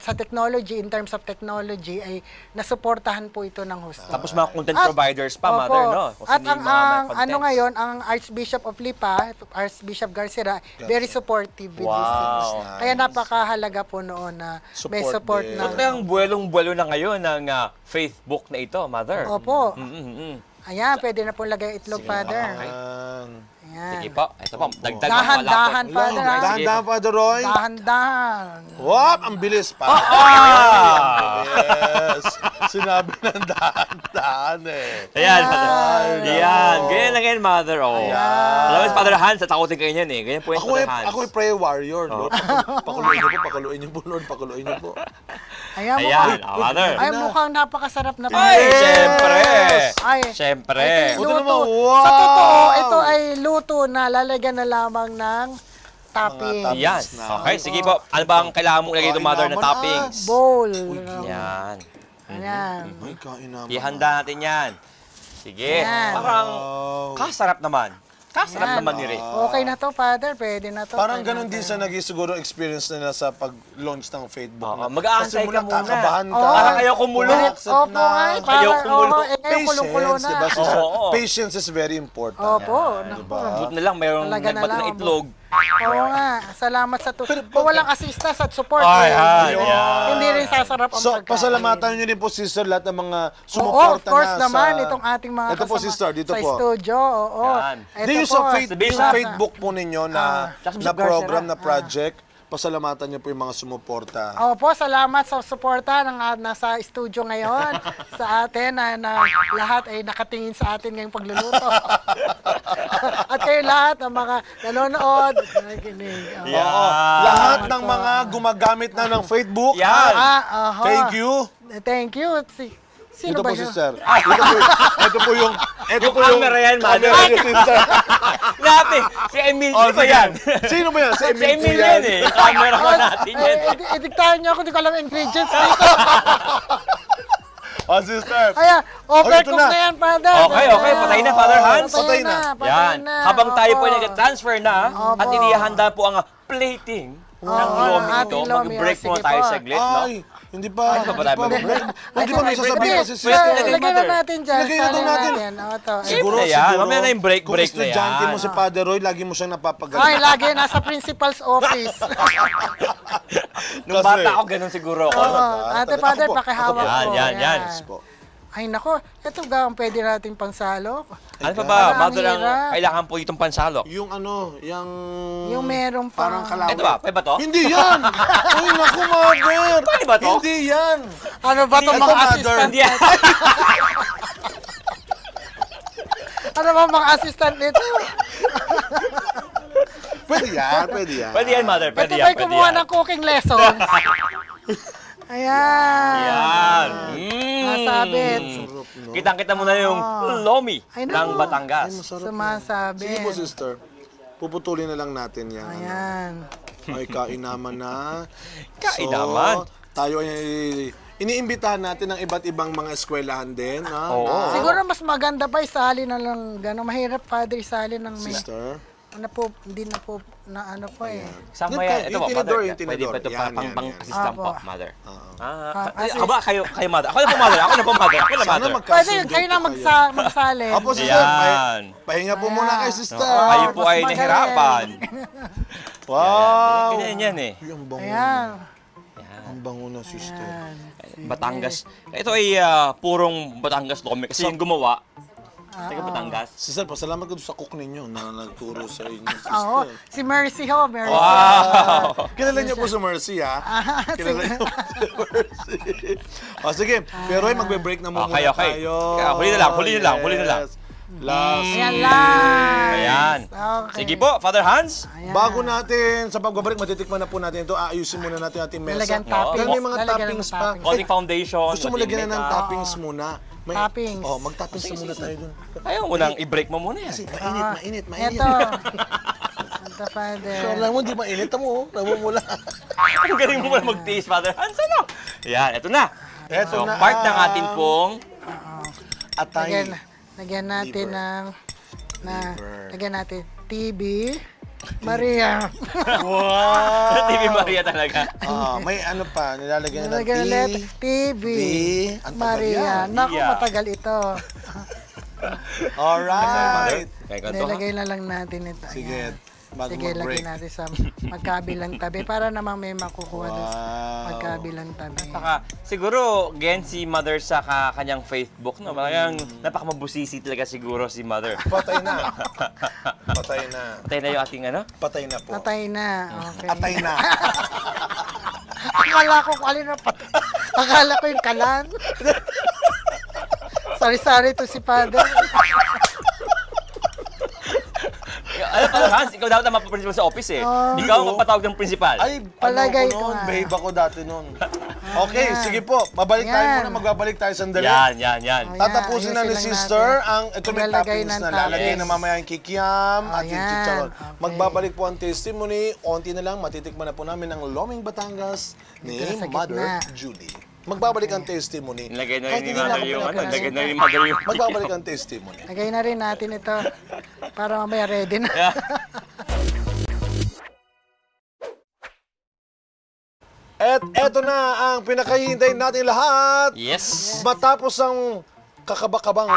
sa technology, in terms of technology, ay nasuportahan po ito ng husto. Tapos mga content At- providers pa, Opo. Mother, no? Kung At sino yung ang, mga may ano contents. ngayon, ang Archbishop of Lipa, Archbishop Garcia, very supportive with these Wow. things. Kaya napakahalaga po noon na may support din. na. So talagang buwelong-buwelo na ngayon ng faith book na ito, Mother. Opo. Mm-mm. Ayan, pwede na pong lagay itlog, Father. Yan. Ayan. Sige po. Ito po. Dagdag Dahan-dahan, ang Father. Sige. Dahan-dahan, Father Roy. Dahan-dahan. Wap! Ang bilis pa. Ah! Yes. Sinabi ng dahan-dahan eh. Ayan, Mother. Ayan. Ganyan lang yan, Mother. Oh. Ayan. Alam mo, Father Hans, at takutin kayo niyan eh. Ganyan po yung Ako Father Hans. ay prayer warrior, Lord. Pakuluin niyo po, pakuluin niyo po, Lord. Pakuluin niyo po. Ayan, Ayan, mukhang, Mother. ay, mukhang napakasarap na Ay, syempre. Ay, Syempre. ito Buti luto. naman, wow. Sa totoo, ito ay luto na lalagyan na lamang ng topping. toppings. Yan. Okay, sige po. Ano ba ang kailangan mong ilagay ito, Mother, na Naman, toppings? Bowl. Yan. Ayan. Ay, kain naman. Ihanda natin yan. Sige. Yan. Parang Wow. kasarap naman. Kasarap Yan. naman ni Rick. Okay na to, Father. Pwede na to. Parang Pwede ganun na din to. sa naging siguro experience nila sa pag-launch ng Facebook. Oo, mag-aantay Kasi ka muna. kakabahan ka. Oo. Parang ayaw kumulo. Accept Opo nga, Ayaw parang, kumulo. ngayon kulong-kulo na. Diba, sister? Oo. Patience is very important. Opo, Yan, naku. diba? Buti na lang, mayroong Talaga na nagbat lang, ng itlog. Oo nga, salamat sa Kung walang assistance at support, hindi rin sasarap ang pagkain. Pasalamatan niyo din po, sister, lahat ng mga Oo, sumuporta of course na naman, sa... itong ating mga Ito po, sister, dito sa po. studio. Oo. Yan. Ito Di yung po. sa Facebook po ninyo na Tsaka program, na project, pasalamatan niyo po yung mga sumuporta. Opo, salamat sa suporta ng nasa studio ngayon sa atin na lahat ay nakatingin sa atin ngayong pagluluto. At kayo lahat ng mga nanonood at nakikinig. Oo. Lahat ng mga gumagamit na ng Facebook. Yan. Thank you. Thank you. Sino Ito ba po, yun? sister. Ito po yung... Ito po yung... camera yan, mother. camera niyo, sister. Natin, si Emil Oh, ba yan? Sino ba yan? Si Si Emil po Emil yan. yan eh. Yung camera ko natin yan. Ediktahan niyo ako, di ko alam ang ingredients dito. Oh, sister. Ayan, Oh, ito overcook na. na yan, Father. Okay, patay na, Father Hans. Patay na. Yan. Habang tayo po ay nag-transfer na Opo. at inihanda po ang plating ng lomi ating ito, lomi. mag-break Sige muna tayo po. saglit, no? Ay, hindi pa. Ano ba tayo mag-break? Hindi pa may sasabihin Hindi, kasi si pwede sister. na Lagyan na natin dyan. Lagyan na Salin natin. Ito. Siguro, Siyempre yan. Mamaya na yung break Kung na estudyante yan. mo si Father Roy, lagi mo siyang Ay, napapagaling. lagi nasa principal's office. Nung bata ako, ganun siguro ako. Oo. Ate Ako Father, po. pakihawak Yan, ko. yan, yan. Po. Ay, nako. Ito ga ang pwede natin pangsalo. Ano pa ba? Parang Mother, ang hirap. kailangan po itong pansalok. Yung ano, Yung meron pa. parang kalawi. Ito ba? Pwede ba to? Hindi yan! Ay, naku, Mother! Pwede ba to? Hindi yan! Ano ba itong Ito, mga Mother. assistant? Hindi yan. Ano ba mga assistant nito? Pwede yan, pwede yan. Pwede yan, Mother. Pwede Ito yan, ba'y pwede kumuha yan. ng cooking lessons? Ayan. Yan. Nasabit. Kitang-kita mo na yung lomi Ay, ng naku. Batangas. Sumasabit. Sige po, sister. Puputulin na lang natin yan. Ayan. Ay, kainaman na. Kainaman? So, tayo ay iniimbitahan natin ng iba't ibang mga eskwelahan din. Ha? Oo. Na- Siguro mas maganda pa isali na lang gano'n. Mahirap, Father, isali ng may... Sister. Ano po, hindi na po, na ano po eh. Sama Yung yan. Ito po, tinidor, Mother. yung Pwede tinidor. pa ito Yan, pang yan, yan. assistant po, Apo. Mother. assist. Aba, kayo, Mother. Ako na po, Mother. Ako na po, Mother. Ako na, Sana Mother. Pwede, magkasundo kayo na po kayo. magsali. Apo, sister. Yan. Pahinga po muna kay sister. Kayo po mas ay magaling. nahirapan. Wow! Ganyan yan eh. Uy, ang bango. Ayan. Ang bango na, sister. Batangas. Ito ay purong Batangas lomi. Kasi yung gumawa, taga Batangas. Sister, pasalamat ko sa cook ninyo na nagturo sa inyo, sister. Oo, si Mercy ho, Mercy. Wow! Kilala niyo po si Mercy, ha? Kilala niyo po si Mercy. O, sige. Pero ay magbe-break na muna Okay, okay. tayo. Kaya, huli na lang, huli na lang, huli na lang. Yes. Last. Ayan lang. Ayan. Okay. Sige po, Father Hans. Ayan. Bago natin, sa pagbabalik, matitikman na po natin ito. Aayusin muna natin ating mesa. Lalagyan No. toppings. Dahil may mga Lalagyan ng toppings pa. toppings. Konting foundation. Gusto mo konting lagyan na ng makeup. toppings muna. Toppings. Oh, mag-toppings na muna tayo dun. Ayaw mo nang i-break mo muna yan. Kasi mainit, mainit. Ito. Ito, Father. Alam mo, di mainit mo. Namumula. Ang galing mo muna mag-taste, Father Hans. Ano? Yan, ito na. Eto So, na part ng ang atin pong atay. Lagyan natin Liver. ng... Liver. Lagyan natin TV. Maria. Wow! TV Maria talaga. May ano pa, nilalagyan na ng Lagyan ulit. TV. Ang tagal Maria. yan. Naku, Yeah. matagal ito. Alright. Kaya ganito. Nilagay na lang natin ito. Sige, Ayan. bago Sige, mag-break. lagyan natin sa magkabilang tabi para naman may makukuha doon sa Wow. magkabilang tabi. Saka, siguro, again, si Mother sa kanyang Facebook, no? Talagang napakamabusisi talaga siguro si Mother. Patay na. Patay na. Patay na yung ating ano? Patay na po. Patay na. Okay. Atay na. Akala ko kung alin na patay. Akala ko yung kalan. Sari-sari to si Father. Alam pa, Hans, ikaw dapat ang principal sa office eh. Ikaw ang magpatawag ng principal. Ay, Palagay ano ko ko nun? nga. Babe ako dati nun. Okay, sige po. Mabalik tayo Yan. muna. Magbabalik tayo sandali. Yan. Ayan, Tatapusin na ni ayusin lang sister natin. ang ito may Maglalagay toppings ng na lalagay toppings. na mamaya yung kikiam at yung Ayan, chicharon. okay. Magbabalik po ang testimony. Onti na lang, matitikman na po namin ang Loming Batangas ni Dito sa Mother gitna. Judy. Magbabalik ang testimony. Nilagay na Kahit rin ni hindi na Mother ako yung ano, pinagkakasin. nilagay na rin ni Mother yung... Magbabalik ang testimony. Lagay na rin natin ito para mamaya ready na. At eto na ang pinakahihintay natin lahat. Yes. Matapos ang kakabakabang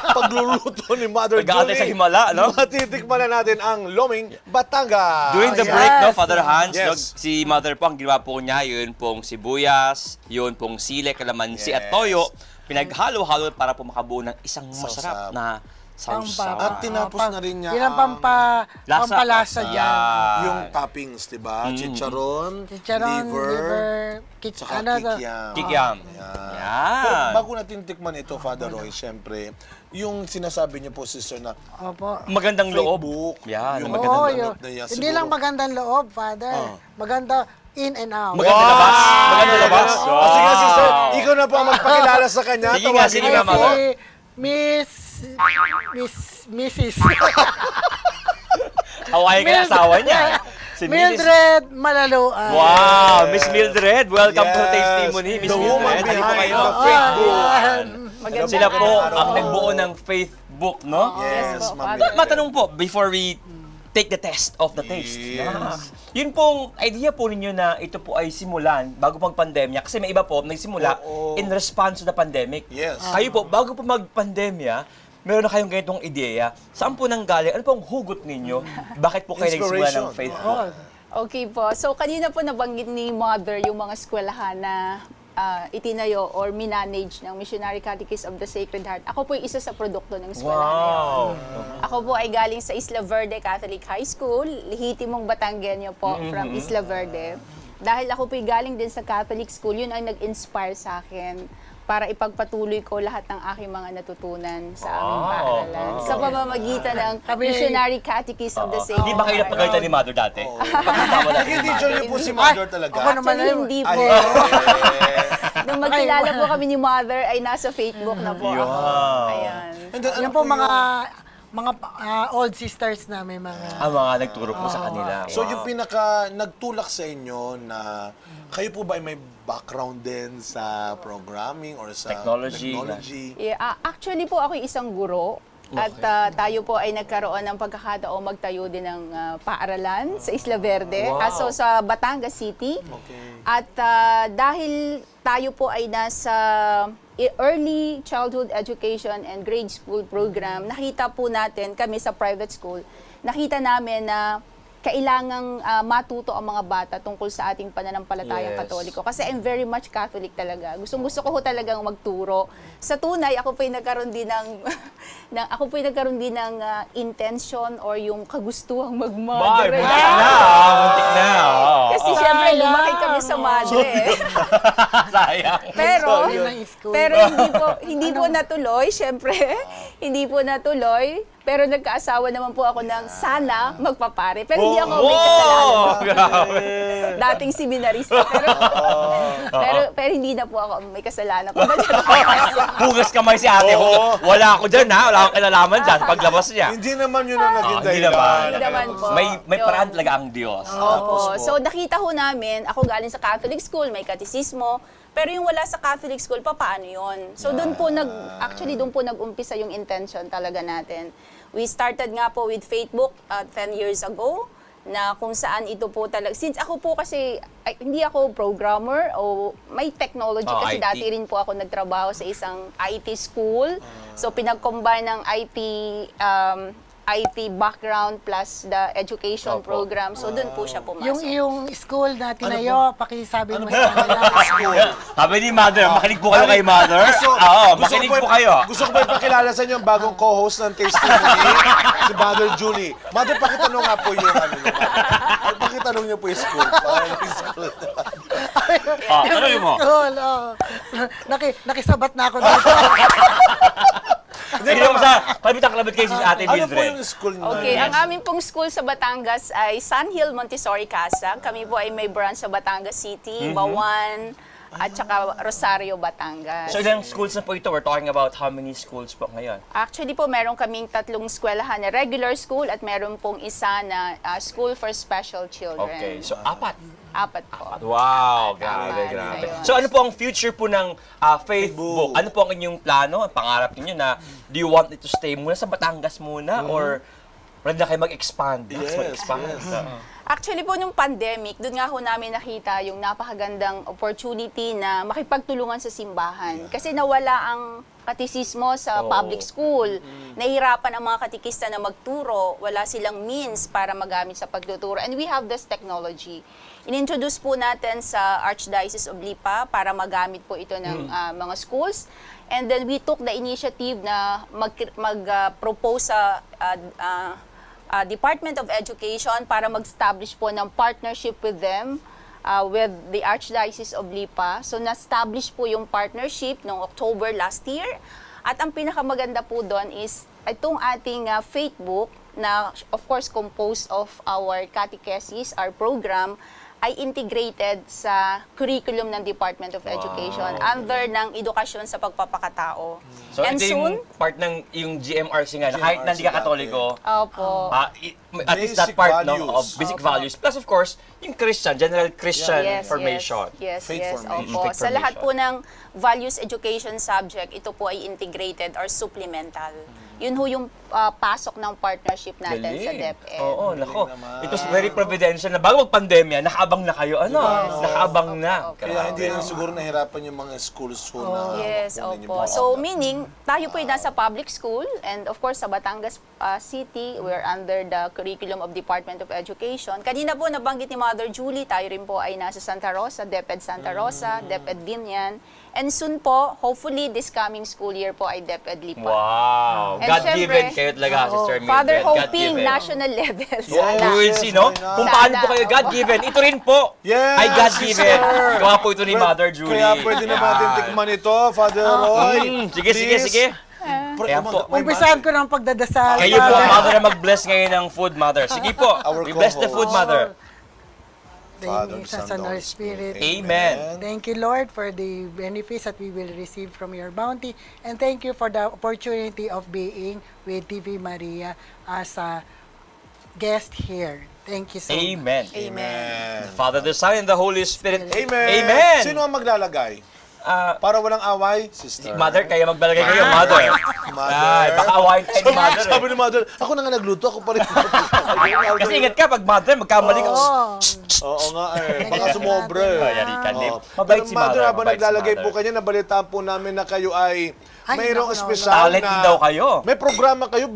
pagluluto ni Mother Nag-aantay Julie. sa himala, no? Matitikman na natin ang Loming Batangas. During the Yes. break, no, Father Hans, Yes. no, si Mother po, ang ginawa po niya, yun pong sibuyas, yun pong sile, kalamansi at Yes. toyo, pinaghalo-halo para po makabuo ng isang masarap Sawsab. na sausaw. At tinapos na rin niya Yun ang pampalasa dyan. yung toppings, di ba? Chicharon, Chicharon, liver, saka ano, kikiam. Kikiam. Yan. Pero Yan. bago natin tikman ito, Father Roy, syempre, yung sinasabi niyo po, sister, na Opo. Magandang loob. Facebook, Yan. yung magandang Oo, loob yun. na yan, Hindi siguro. lang magandang loob, Father. Maganda in and out. Maganda labas. Maganda labas. Oh, sige, sister, ikaw na po ang magpakilala sa kanya. Sige nga, sige nga, Ay, Mother. Mrs. Hawaii ka yung asawa niya. Si Mrs. Mildred Malaluan. Wow, Miss Mildred, welcome to Testimony, Miss The woman Mildred. Halika behind kayo. the Facebook. Magandang Sila po araw. ang nagbuo ng Facebook, no? Yes, po, ma'am. Father. Matanong po, before we take the test of the taste. Yes. Yun pong idea po ninyo na ito po ay simulan bago pag-pandemya. Kasi may iba po nagsimula Oo. in response to the pandemic. Yes. Kayo po, bago po mag-pandemya, meron na kayong ganitong ideya. Saan po nanggaling? Ano pong hugot ninyo? Bakit po kayo nagsimula ng Inspiration. Facebook? Okay po. So, kanina po nabanggit ni Mother yung mga eskwelahan na itinayo or minanage ng Missionary Catechism of the Sacred Heart. Ako po yung isa sa produkto ng eskwelahan na yun. Wow! Ako po ay galing sa Isla Verde Catholic High School, lihitimong Batanggenyo po from Isla Verde. Dahil ako po ay galing din sa Catholic School, yun ang nag-inspire sa akin para ipagpatuloy ko lahat ng aking mga natutunan sa aming paaralan. Sa pamamagitan ng Missionary Catechism of the Sacred Hindi ba kayo Heart. napagalitan ni Mother dati? Pakita mo natin Naging ni teacher Mother. niyo po si Mother talaga. Ako naman Actually, ay- hindi Ay, po. Nung magkilala po kami ni Mother, ay nasa Facebook na po ako. Wow. Ayan. And then, Yan ano po yung- mga old sisters namin, mga... Ang mga nagturo po sa kanila. So Wow. yung pinaka nagtulak sa inyo na kayo po ba ay may background din sa programming or sa Technology. Yeah, actually po ako isang guro. At tayo po ay nagkaroon ng pagkakataon magtayo din ng paaralan sa Isla Verde, Wow. kaso sa Batangas City. Okay. At dahil tayo po ay nasa early childhood education and grade school program, nakita po natin, kami sa private school, nakita namin na kailangang matuto ang mga bata tungkol sa ating pananampalatayang Yes. Katoliko. Kasi I'm very much Catholic talaga. Gusto ko ho talagang magturo. Sa tunay, ako po'y nagkaroon din ng intention or yung kagustuhang Bye! mag-mother. Muntik na! Muntik na! Oo. Kasi syempre, lumaki kami sa madre. Sayang. Pero, ng school. pero hindi po natuloy, syempre. Hindi po natuloy. Pero nagkaasawa naman po ako ng sana magpapare. Pero hindi ako may kasalanan. Grabe. Dating seminarista. Pero hindi na po ako may kasalanan. Hugas kamay si ate. Wala ako dyan, ha? Wala akong kinalaman dyan sa paglabas niya. Hindi naman yun ang naging Hindi dahilan. naman. Hindi naman po. May Yun. paraan talaga ang Diyos. Opo. So nakita ho namin, ako galing sa Catholic school, may katisismo. Pero yung wala sa Catholic school, paano yun? So doon po nag-umpisa yung intention talaga natin. We started nga po with Facebook 10 years ago, na kung saan ito po talaga. Since ako po kasi, hindi ako programmer o may technology kasi IT. dati rin po ako nagtrabaho sa isang IT school. So pinag-combine ng IT background plus the education Opo. program. So doon po siya pumasok. Yung school na tinayo, pakisabi mo sa kanila. Sabi ni Mother, makinig po kayo kay Mother. Oo, makinig po kayo. Gusto ko ba ipakilala sa inyo ang bagong co-host ng Testimony, si Mother Julie. Mother, pakitanong nga po yung ano niyo. Pakitanong niyo po yung school. Tanongin mo. School, nakisabat na ako dito. Hindi mo sa kalabit kayo si Ate Ano po Mildred. yung school na? Okay, ang aming pong school sa Batangas ay Sun Hill Montessori Casa. Kami po ay may branch sa Batangas City, Bawan, at saka Rosario, Batangas. So ilang schools na po ito? We're talking about how many schools po ngayon? Actually po, meron kaming 3 eskwelahan na regular school at meron pong isa na school for special children. Okay, so 4. 4 po. Wow, Apat. grabe. Ayun. So ano po ang future po ng Facebook? Ano po ang inyong plano, ang pangarap niyo na do you want it to stay muna sa Batangas muna or Ready na kayo mag-expand. Yes, mag-expand. Actually po, nung pandemic, doon nga ho namin nakita yung napakagandang opportunity na makipagtulungan sa simbahan. Kasi nawala ang katisismo sa public school. Nahihirapan ang mga katikista na magturo. Wala silang means para magamit sa pagtuturo. And we have this technology. In-introduce po natin sa Archdiocese of Lipa para magamit po ito ng mga schools. And then we took the initiative na mag-propose sa Department of Education para mag-establish po ng partnership with them, with the Archdiocese of Lipa. So, na-establish po yung partnership noong October last year. At ang pinakamaganda po doon is itong ating faith book na, of course, composed of our catechesis, our program, ay integrated sa curriculum ng Department of Education under ng edukasyon sa pagpapakatao. So, And ito soon, yung part ng yung GMRC nga, na kahit na hindi ka Katoliko, opo. at least that Basic part values. of basic values. Plus, of course, yung Christian, general Christian formation. Faith formation. Opo. Faith Sa lahat po formation. ng values education subject, ito po ay integrated or supplemental. Yun ho yung pasok ng partnership natin sa DepEd. Oo, nako. It was very providential na bago mag-pandemya, nakaabang na kayo. Nakaabang na. Kaya hindi rin siguro nahirapan yung mga schools ho na Yes, kunin yung opo. mga So, meaning, tayo po ay nasa public school and of course sa Batangas City, we're under the curriculum of Department of Education. Kanina po nabanggit ni Mother Julie, tayo rin po ay nasa Santa Rosa, DepEd Santa Rosa, DepEd Binyan. And soon po, hopefully this coming school year po ay DepEd Lipa. Wow. And God-given syempre, kayo talaga, Sister Mildred. Father hoping God-given. national level. Yes. We will see, no? Kung Sana. paano po kayo God-given. Ito rin po Yes, ay God-given. sir. Gawa po ito ni Mother Julie. Kaya pwede na natin tikman ito, Father Roy. Sige, sige, Please. sige. Ayan po. Umpisahan ko ng pagdadasal. Kayo po, Mother, na mag-bless ngayon ng food, Mother. Sige po, Our we bless the co-host. food, Mother. Father, Sa Son, Holy Holy Spirit. Amen. Thank you, Lord, for the benefits that we will receive from your bounty. And thank you for the opportunity of being with TV Maria as a guest here. Thank you so much. Amen. Amen. Father, the Son, and the Holy Spirit. Amen. Amen. Sino ang maglalagay? Para walang away, sister. Mother, kaya magbalagay kayo, Mother. Mother. Ay, baka awayin tayo ni Mother. Sabi ni Mother, ako na nga nagluto, ako pa rin. Kasi ingat ka, pag Mother, magkamali ka. Oh, Oo nga eh, baka sumobra eh. Ay, yari ka, Lip. Oo. Mabait Pero si Mother, Mother. habang mabait si naglalagay Mother. po kanya, nabalitaan po namin na kayo ay Ay, mayroong naku, espesyal Talent na... din daw kayo. May programa kayo,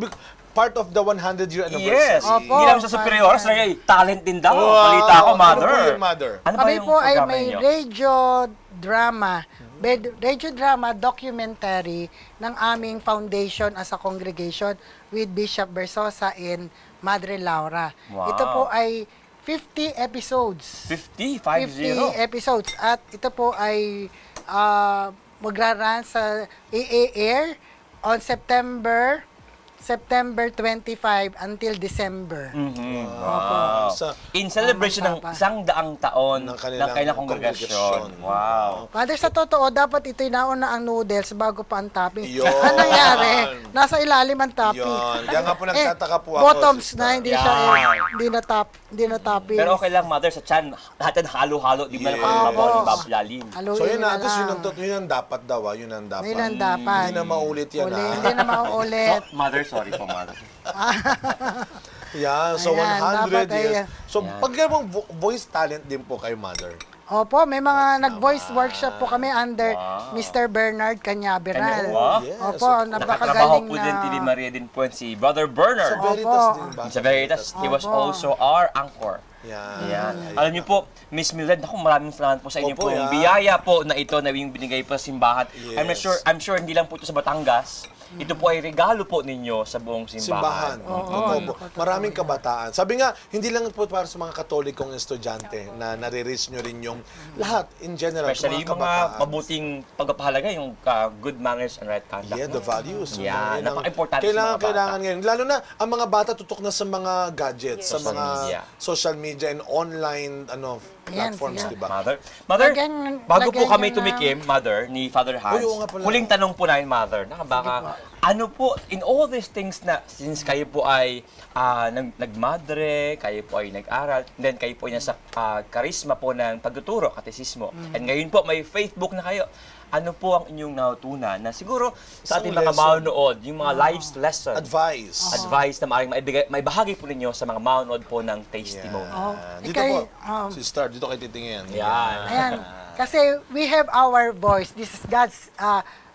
part of the 100-year anniversary. Yes. Opo. Hindi lang sa superior, ay talent din daw. Wow. Balita ko, Mother. Ano po yun, Mother? Ano ba kami yung po ay programa may ninyo? radio drama documentary ng aming foundation as a congregation with Bishop Bersosa and Madre Laura. Wow. Ito po ay 50 episodes. 50 episodes. At ito po ay magra-run sa i-air on September 25 until December. Wow. Sa- In celebration ng Tama. 100 taon Ng ng kanilang kanilang kongregasyon. kongregasyon. Wow. Father, sa totoo, dapat ito'y nauna ang noodles bago pa ang topping. Yun. Ano nangyari? Nasa ilalim ang topping. Yun. Kaya nga po nagtataka po ako. Bottoms sister. na, hindi siya, hindi na topping. Pero okay lang, Mother, sa chan, lahat yan halo-halo. Di ba Yes. naman babaw, Opo. di bablalim. Haluin So yun na, at least lang. yun ang dapat daw, yun ang dapat. Yun ang dapat. Hindi na maulit yan, Hindi na mauulit. Mother, sorry po, Mother. Yeah, so Ayan, 100 dapat ay- years. So, pag mong voice talent din po kayo, Mother. Opo, may mga nag-voice workship po kami under Mr. Bernard Canyaveral. Wow. Yes, Opo, of course. Nakatrabaho napakagaling po din, TV na. Maria din po si Brother Sa Bernard. Veritas Opo. din ba? Sa Veritas, he was also our anchor. Yan. Yan. Alam niyo po, Miss Mildred, naku, maraming salamat po sa inyo Opo, po. Yung yan. biyaya po na ito na yung binigay po sa simbahan. Yes. I'm sure hindi lang po ito sa Batangas. Ito po ay regalo po ninyo sa buong Simbahan. simbahan. Totoo po. Maraming kabataan. Sabi nga, hindi lang po para sa mga katolikong estudyante na nare-reach nyo rin yung lahat in general. Especially yung mga kabataan. mabuting pagpapahalaga, yung good manners and right conduct. Yeah, the values. Yeah, Yan ang napaka-importante sa mga bata. Kailangan ngayon. Lalo na, ang mga bata tutok na sa mga gadgets, sa Social mga media. social media and online platforms, sige. di ba? Mother, Lagyan- bago po lagyan kami nyo na- tumikim, Mother, ni Father Hans, Uy, oo nga pala. huling tanong po namin, Mother, baka, ano po, in all these things na, since kayo po ay nagmadre, kayo po ay nag-aral, then kayo po ay nasa karisma po ng pagtuturo, katesismo, and ngayon po may faith book na kayo, ano po ang inyong natutunan na siguro sa Isang ating mga lesson. manonood, yung mga life's lesson, Advice. na maaaring may bahagi po ninyo sa mga manonood po ng testimony. Dito Ikay, po, sister, dito kayo titingin. Yan. Ayan. Kasi we have our voice. This is God's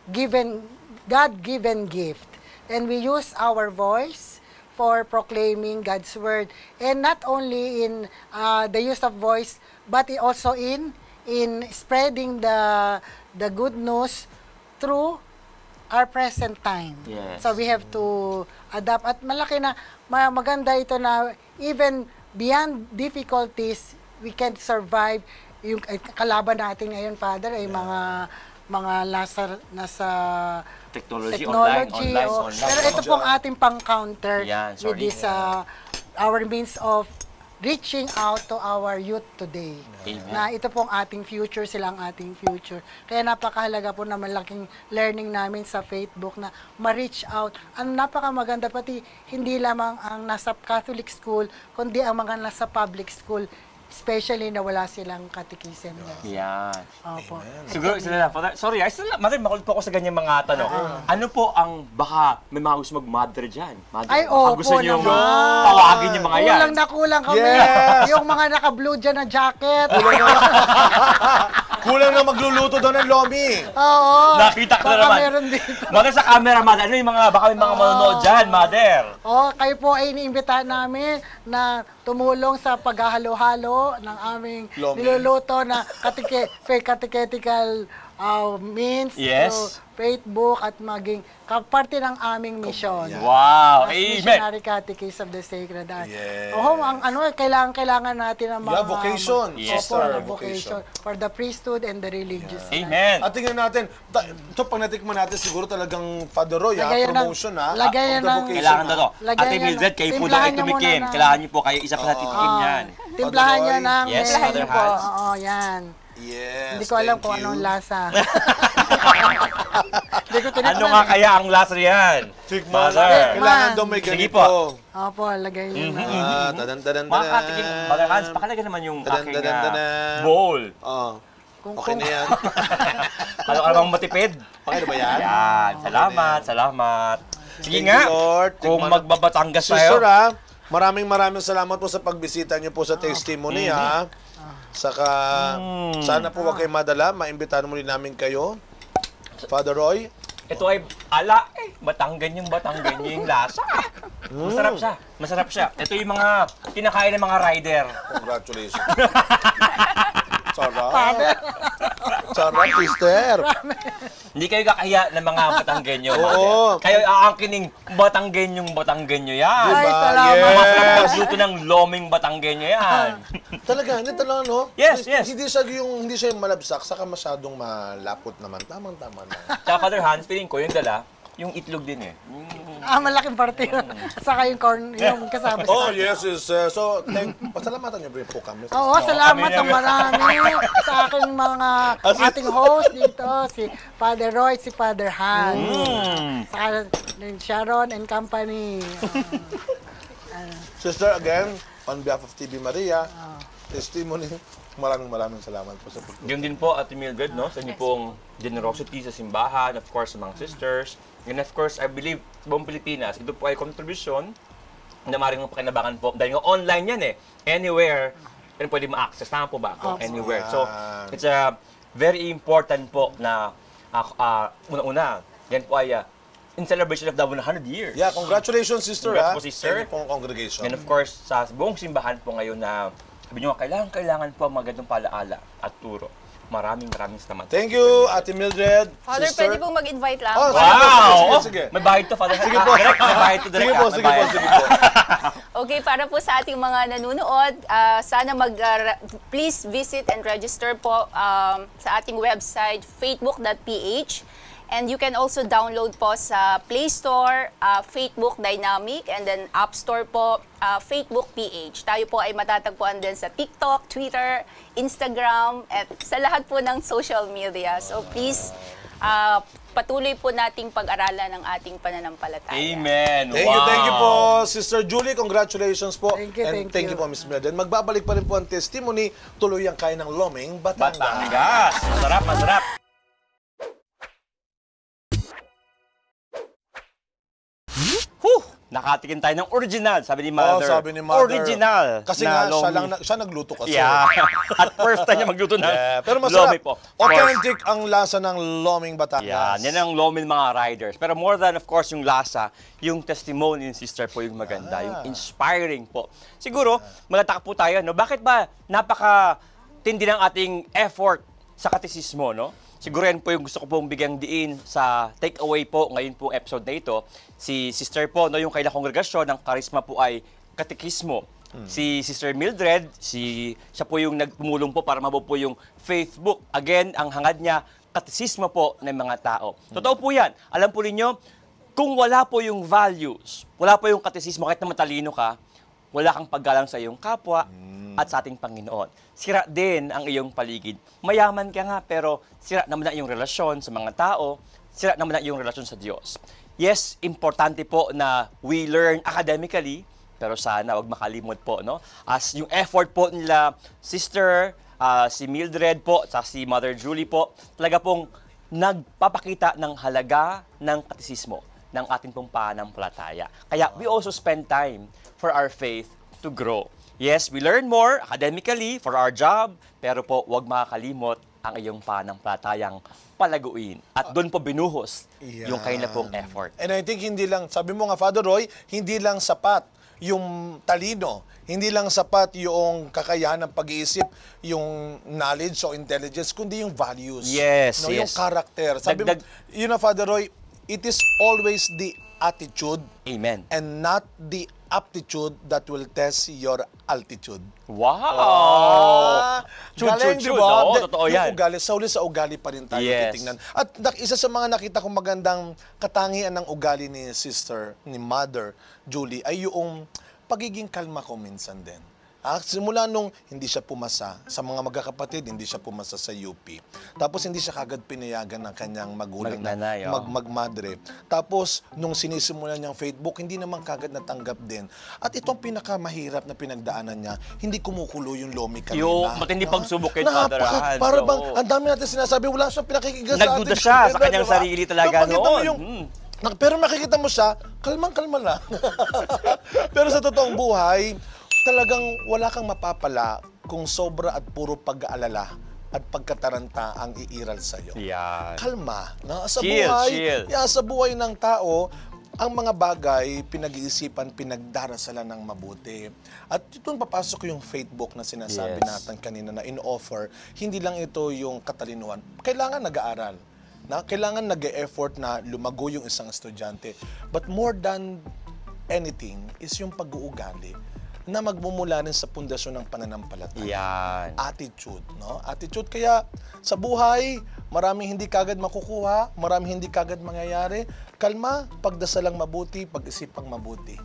God-given gift. And we use our voice for proclaiming God's word. And not only in the use of voice, but also in spreading the good news through our present time. Yes. So we have to adapt. At malaki na, maganda ito na even beyond difficulties, we can survive. Yung kalaban natin ngayon, Father, ay mga nasa Technology, technology. online. Pero ito pong ating pang-counter Yan, with sorry. this, our means of reaching out to our youth today. Amen. Na ito pong ating future, silang ating future. Kaya napakahalaga po na malaking learning namin sa Facebook na ma-reach out. Ang napakamaganda, pati hindi lamang ang nasa Catholic school, kundi ang mga nasa public school, especially na wala silang catechism. Yan. Opo. Siguro, isa na lang. Sorry, makulit po ako sa ganyan mga tanong. Ano po ang baka may mga gusto mag-mother dyan? Mother, Ay, baka opo gusto niyo naman. tawagin yung mga yan. Kulang na kulang kami. Yes. Yung mga naka-blue dyan na jacket. Kulang na magluluto daw ng lomi. Oo. Nakita ko na Baka naman. meron dito. Mother, sa camera, mother. Ano yung mga, baka may mga manonood dyan, mother? Kayo po ay iniimbitahan namin na tumulong sa paghahalo-halo ng aming Lomi. niluluto na catechetical means Yes. through Facebook at maging parte ng aming mission. Wow, As amen. Missionary Catechism of the Sacred Heart. Yes. Ang kailangan natin ng mga vocation. Yes, Opo, sir. na vocation for the priesthood and the religious life. Amen. At tingnan natin, ito pag natikman natin siguro talagang Father Roy, Lagayan ng- promotion lagayan of the ng- vocation, Kailangan na to. Lagyan Ate yan Mildred, na- kayo po daw timplahan ay niyo tumikim. muna na- Kailangan niyo po kayo isa pa sa titikim yan. Timplahan nyo Father ng Yes, medyo Father po. Hans. Oo, yan. Yes, Hindi ko alam thank kung you. anong lasa. Hindi ko tinikman. Ano nga kaya ang lasa yan? Tikman. Mother. Kailangan daw may Sige ganito. po. Opo, lagay nyo na. Tadan. Mga katikim, Mother Hans, pakilagay naman yung Tadan, aking tadan, tadan. bowl. Okay na yan. Ano ka namang matipid? Okay na ba yan? Yan, salamat. Sige Thank nga, you, Lord. kung Tikman na- magbabatangas Sister, tayo. maraming salamat po sa pagbisita niyo po sa testimony, ha. Saka, sana po wag kayo madala. Maimbitahan muli namin kayo. Father Roy. Ito ay Batanggan yung lasa. Masarap siya. Ito yung mga kinakain ng mga rider. Congratulations. Sarap. Sarap, sister. Hindi kayo kakahiya ng mga Batanggenyo. Oo. Kayo aangkining Batanggenyo yan. Ay, Diba? salamat. Masarap Yes. magluto ng loming Batanggenyo yan. Talaga, hindi talaga, no? Yes. Hindi siya yung malabsak, saka masyadong malapot naman. Tamang-tama na. Tsaka Father Hans, feeling ko yung dala, yung itlog din eh. Malaking parte yun. Saka yung corn, yung kasama Oh, sa yes. So, pasalamatan niyo rin po kami. Oo, salamat ng marami sa aking mga ating host dito, si Father Roy, si Father Hans. Saka Sharon and company. Sister, again, on behalf of TV Maria, testimony, maraming salamat po sa pagpunta. Yun din po, Ate Mildred, no? Sa inyo pong generosity sa simbahan, of course, sa mga sisters. And of course, I believe, sa buong Pilipinas, ito po ay contribution na maaaring pakinabangan po. Dahil nga online yan eh. Anywhere, yan pwede ma-access. Tama po ba ako? Anywhere. So, it's a very important po na, una-una, yan po ay in celebration of the 100 years. Yeah, congratulations, sister, Congrats ha? po, sister. Sa inyong pong congregation. And of course, sa buong simbahan po ngayon na sabi nyo, kailangan po ang magandang palaala at turo. Maraming salamat. Thank you, Ate Mildred. Father, sister. pwede pong mag-invite lang? Oh, Wow! Sige. May bahid to, Father. Sige po. Direct, may bahid to direct. Sige po. Okay, para po sa ating mga nanonood, sana please visit and register po sa ating website, faithbook.ph. And you can also download po sa Play Store, Facebook Dynamic, and then App Store po, Facebook PH. Tayo po ay matatagpuan din sa TikTok, Twitter, Instagram, at sa lahat po ng social media. So please, patuloy po nating pag-aralan ang ating pananampalataya. Amen. Thank you po, Sister Julie. Congratulations po. Thank you, And thank thank you you. po, Miss Mildred. Magbabalik pa rin po ang testimony. Tuloy ang kain ng Lomeng Batangas. Batangas. Masarap. Nakatikim tayo ng original, sabi ni Mother. Sabi ni Mother. Original. Kasi na nga, lomi. siya nagluto kasi. Yeah. At first time niya magluto ng Pero masarap. lomi po. Authentic ang lasa ng loming Batangas. Yan ang lomi ng mga riders. Pero more than, of course, yung lasa, yung testimony ng sister po yung maganda, yung inspiring po. Siguro, magataka po tayo, no? Bakit ba napaka-tindi ng ating effort sa katisismo, no? Siguro yan po yung gusto ko pong bigyang diin sa takeaway po ngayon pong episode na ito. Si Sister po, no, yung kailang kongregasyon ng karisma po ay katekismo. Si Sister Mildred, siya po yung nagtumulong po para mabuo po yung faith book. Again, ang hangad niya, katekismo po ng mga tao. Totoo po yan. Alam po ninyo, kung wala po yung values, wala po yung katekismo, kahit na matalino ka, wala kang paggalang sa iyong kapwa at sa ating Panginoon. Sira din ang iyong paligid. Mayaman ka nga, pero sira naman ang iyong relasyon sa mga tao, sira naman ang iyong relasyon sa Diyos. Yes, importante po na we learn academically, pero sana wag makalimot po, no? As yung effort po nila, Sister, si Mildred po, at si Mother Julie po, talaga pong nagpapakita ng halaga ng katisismo ng ating pong pananampalataya. Kaya we also spend time for our faith to grow. Yes, we learn more academically for our job, pero po huwag makakalimot ang iyong pananampalatayang palaguin. At doon po binuhos yung kanilang pong effort. And I think hindi lang, sabi mo nga, Father Roy, hindi lang sapat yung talino, hindi lang sapat yung kakayahan ng pag-iisip, yung knowledge o intelligence, kundi yung values. Yes, no, yes. Yung character. Sabi mo, yun na, Father Roy, it is always the attitude Amen. and not the aptitude that will test your altitude. Wow! Galing, di Chud, ba? oo, totoo yan. Yung ugali, sa ugali pa rin tayo titingnan. At isa sa mga nakita kong magandang katangian ng ugali ni Sister, ni Mother Julie, ay yung pagiging kalma ko minsan din. Simula nung hindi siya pumasa sa mga magkakapatid, hindi siya pumasa sa UP. Tapos hindi siya kagad pinayagan ng kanyang magulang na magmadre. Tapos nung sinisimulan niyang Facebook, hindi naman kagad natanggap din. At itong pinakamahirap na pinagdaanan niya, hindi kumukulo yung lomi kanina. Yung matindi pagsubok kay Father Hans. Para bang, ang dami natin sinasabi, wala siyang pinakikigas sa atin. Nagduda siya sa kanyang sarili talaga noon. Pero makikita mo siya, kalmang-kalma lang. Pero sa totoong buhay, talagang wala kang mapapala kung sobra at puro pag-aalala at pagkataranta ang iiral sa'yo. Yan. Kalma. No? Chill. Sa buhay ng tao, ang mga bagay, pinag-iisipan, pinagdarasalan ng mabuti. At doon papasok yung faith book na sinasabi natin kanina na in-offer. Hindi lang ito yung katalinuhan. Kailangan nag-aaral. Kailangan nag-e-effort na lumago yung isang estudyante. But more than anything is yung pag-uugali na magmumula rin sa pundasyon ng pananampalataya. Yan. Attitude, no? Attitude. Kaya sa buhay, maraming hindi kagad makukuha, maraming hindi kagad mangyayari. Kalma, pagdasalang mabuti, pag-isipang mabuti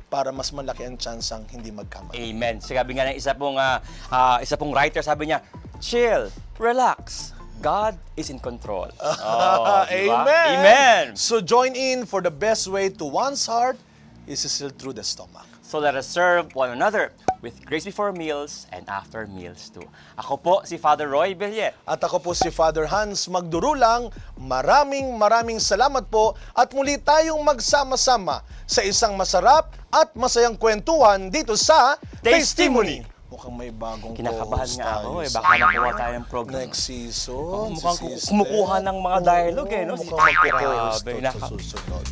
para mas malaki ang tsansang hindi magkamali. Amen. Sabi nga ng isa pong writer, sabi niya, chill, relax. God is in control. Amen. Amen. So join in for the best way to one's heart is still through the stomach. So let us serve one another with grace before meals and after meals too. Ako po si Father Roy Bellet. At ako po si Father Hans Magdurulang. Maraming salamat po at muli tayong magsama-sama sa isang masarap at masayang kwentuhan dito sa Testimony. Mukhang may bagong Kinakabahan nga ako baka makuha tayo ng program. Next season. Mukhang kumukuha ng mga dialogue no? Mukhang magkakaroon Grabe, sa susunod.